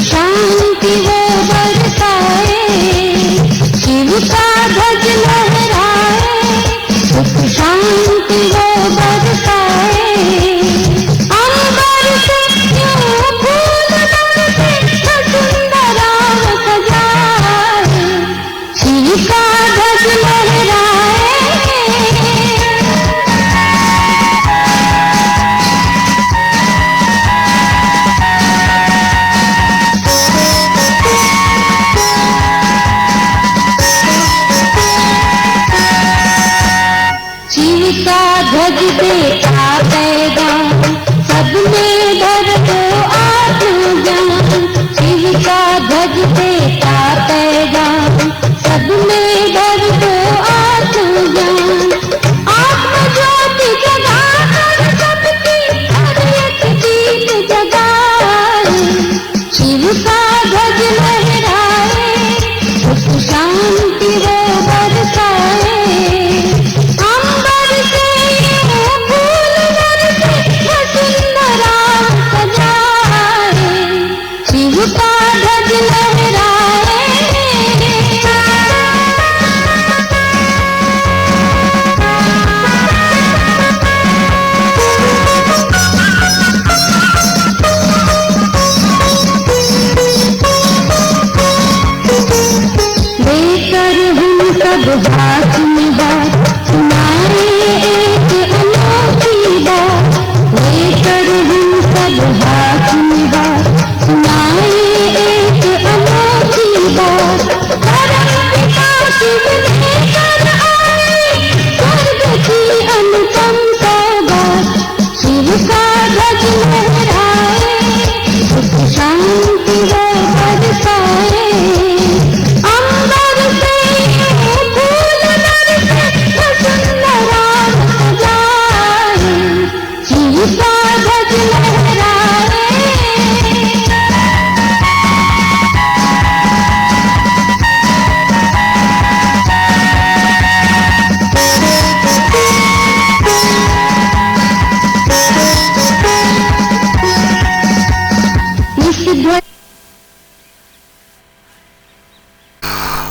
शांति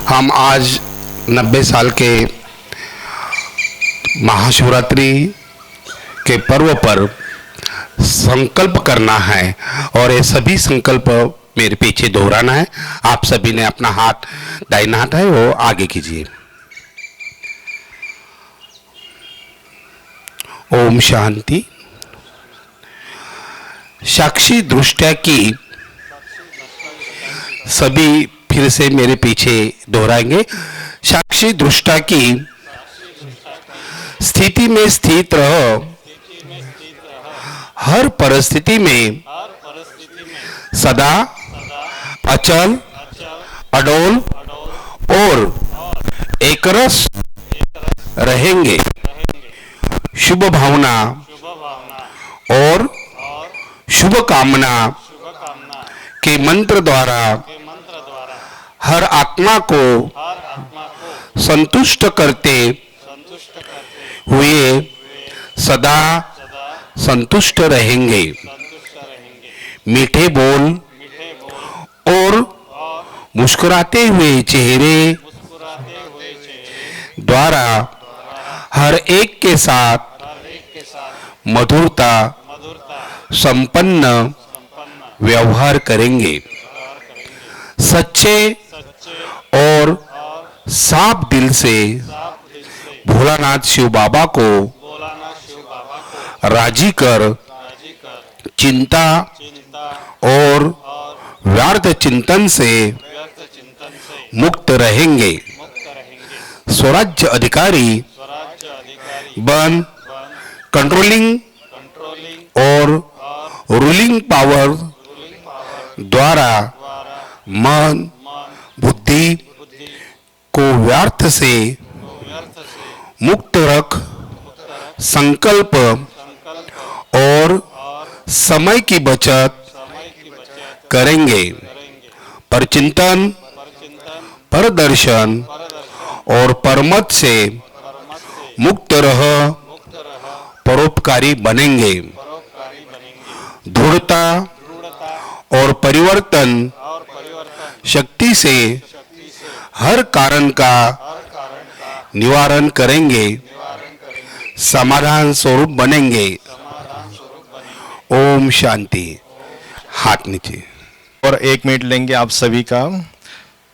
हम आज 90 साल के महाशिवरात्रि के पर्व पर संकल्प करना है और ये सभी संकल्प मेरे पीछे दोहराना है। आप सभी ने अपना हाथ, दाहिना हाथ है वो आगे कीजिए। ओम शांति। साक्षी दृष्टया की सभी फिर से मेरे पीछे दोहराएंगे। साक्षी दृष्टा की स्थिति में स्थित रहो, हर परिस्थिति में सदा अचल, अडोल और एकरस रहेंगे। शुभ भावना और शुभ कामना के मंत्र द्वारा हर आत्मा को संतुष्ट करते हुए सदा संतुष्ट रहेंगे। मीठे बोल और मुस्कुराते हुए चेहरे द्वारा हर एक के साथ मधुरता संपन्न व्यवहार करेंगे। सच्चे और साफ दिल से भोलानाथ शिव बाबा को राजी कर चिंता और व्यर्थ चिंतन से मुक्त रहेंगे। स्वराज्य अधिकारी बन कंट्रोलिंग और रूलिंग पावर द्वारा मन बुद्धि को व्यर्थ से मुक्त रख संकल्प और समय की बचत करेंगे। पर चिंतन, पर दर्शन और परमत से मुक्त रह परोपकारी बनेंगे। दृढ़ता और परिवर्तन शक्ति से हर कारण का निवारण करेंगे, समाधान स्वरूप बनेंगे। ओम शांति। हाथ नीचे। और 1 मिनट लेंगे आप सभी का।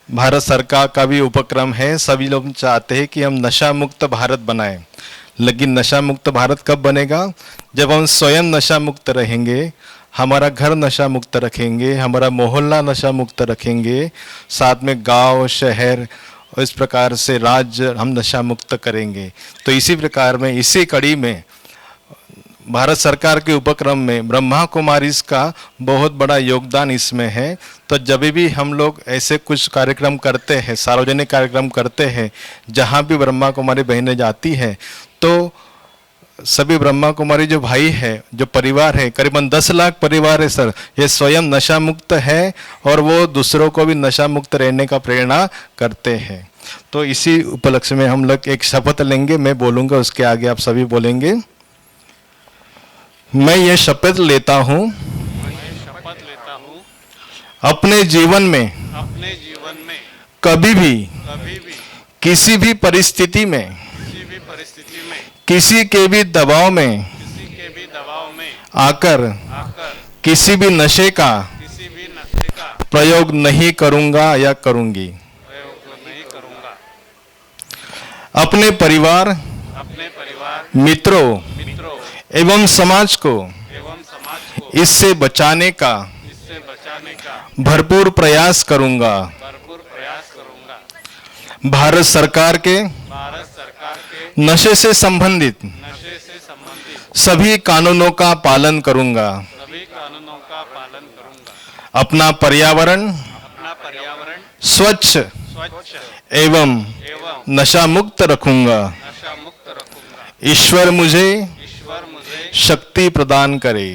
भारत सरकार का भी उपक्रम है, सभी लोग चाहते हैं कि हम नशा मुक्त भारत बनाएं। लेकिन नशा मुक्त भारत कब बनेगा? जब हम स्वयं नशा मुक्त रहेंगे, हमारा घर नशा मुक्त रखेंगे, हमारा मोहल्ला नशा मुक्त रखेंगे, साथ में गांव, शहर, इस प्रकार से राज्य हम नशा मुक्त करेंगे। तो इसी प्रकार में, इसी कड़ी में भारत सरकार के उपक्रम में ब्रह्मा कुमारीज का बहुत बड़ा योगदान इसमें है। तो जब भी हम लोग ऐसे कुछ कार्यक्रम करते हैं, सार्वजनिक कार्यक्रम करते हैं, जहाँ भी ब्रह्मा कुमारी बहनें जाती हैं, तो सभी ब्रह्मा कुमारी जो भाई है, जो परिवार है, करीबन 10 लाख परिवार है सर, ये स्वयं नशा मुक्त है और वो दूसरों को भी नशा मुक्त रहने का प्रेरणा करते हैं। तो इसी उपलक्ष्य में हम लोग एक शपथ लेंगे। मैं बोलूँगा, उसके आगे आप सभी बोलेंगे। मैं ये शपथ लेता हूँ अपने जीवन में कभी भी किसी भी परिस्थिति में किसी के भी दबाव में आकर किसी भी नशे का प्रयोग नहीं करूँगा या करूँगी। अपने परिवार, मित्रों एवं समाज को इससे बचाने का भरपूर प्रयास करूंगा। भारत सरकार के नशे से संबंधित सभी कानूनों का पालन करूंगा। अपना पर्यावरण स्वच्छ एवं नशा मुक्त रखूंगा। ईश्वर मुझे शक्ति प्रदान करे।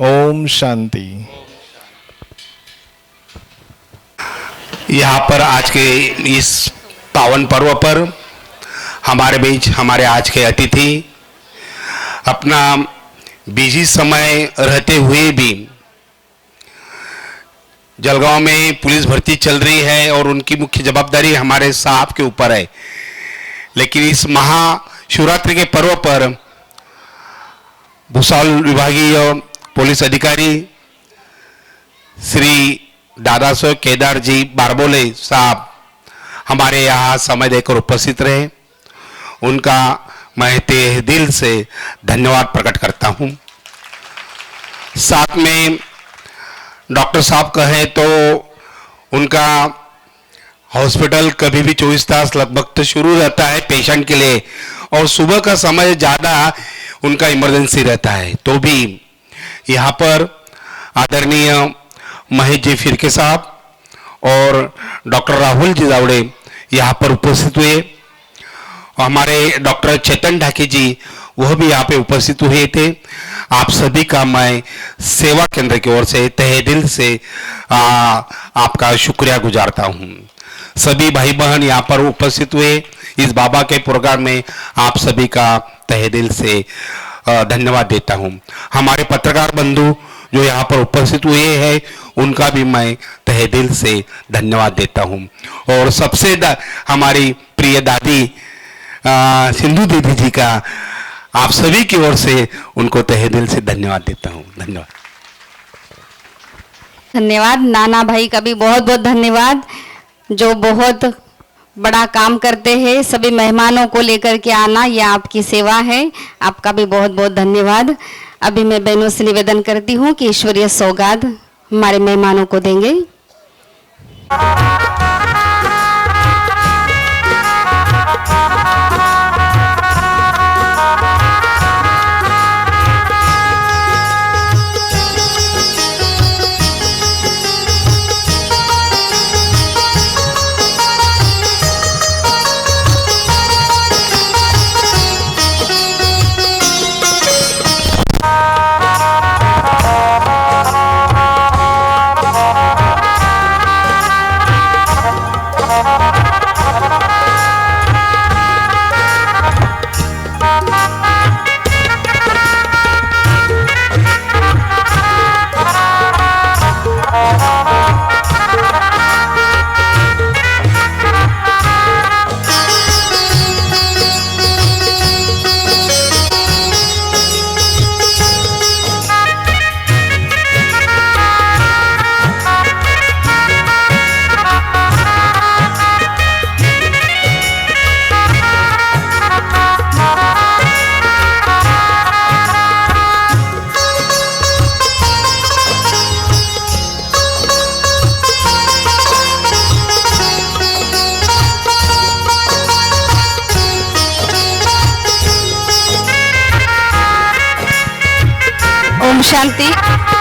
ओम शांति। यहाँ पर आज के इस पावन पर्व पर हमारे बीच हमारे आज के अतिथि अपना बिजी समय रहते हुए भी जलगांव में पुलिस भर्ती चल रही है और उनकी मुख्य जवाबदारी हमारे साहब के ऊपर है। लेकिन इस महाशिवरात्रि के पर्व पर भूसावल विभागीय पुलिस अधिकारी श्री दादा साहब केदार जी बारबोले साहब हमारे यहाँ समय देकर उपस्थित रहे। उनका मैं तहे दिल से धन्यवाद प्रकट करता हूँ। साथ में डॉक्टर साहब कहें तो उनका हॉस्पिटल कभी भी 24 तास लगभग तो शुरू रहता है पेशेंट के लिए, और सुबह का समय ज़्यादा उनका इमरजेंसी रहता है। तो भी यहाँ पर आदरणीय महेश जी फिरके साहब और डॉक्टर राहुल जी जावड़े यहाँ पर उपस्थित हुए। हमारे डॉक्टर चेतन ढाके जी वह भी यहाँ पे उपस्थित हुए थे। आप सभी का मैं सेवा केंद्र की ओर से तहे दिल से आपका शुक्रिया गुजारता हूँ। सभी भाई बहन यहाँ पर उपस्थित हुए इस बाबा के प्रोग्राम में, आप सभी का तहे दिल से धन्यवाद देता हूँ। हमारे पत्रकार बंधु जो यहाँ पर उपस्थित हुए हैं उनका भी मैं तहे दिल से धन्यवाद देता हूँ। और सबसे हमारी प्रिय दादी सिंधु दीदी जी का आप सभी की ओर से उनको तहे दिल से धन्यवाद देता हूँ। धन्यवाद। धन्यवाद। नाना भाई का भी बहुत बहुत धन्यवाद, जो बहुत बड़ा काम करते हैं। सभी मेहमानों को लेकर के आना यह आपकी सेवा है। आपका भी बहुत बहुत धन्यवाद। अभी मैं बहनों से निवेदन करती हूँ कि ईश्वरीय सौगात हमारे मेहमानों को देंगे। ओम शांति।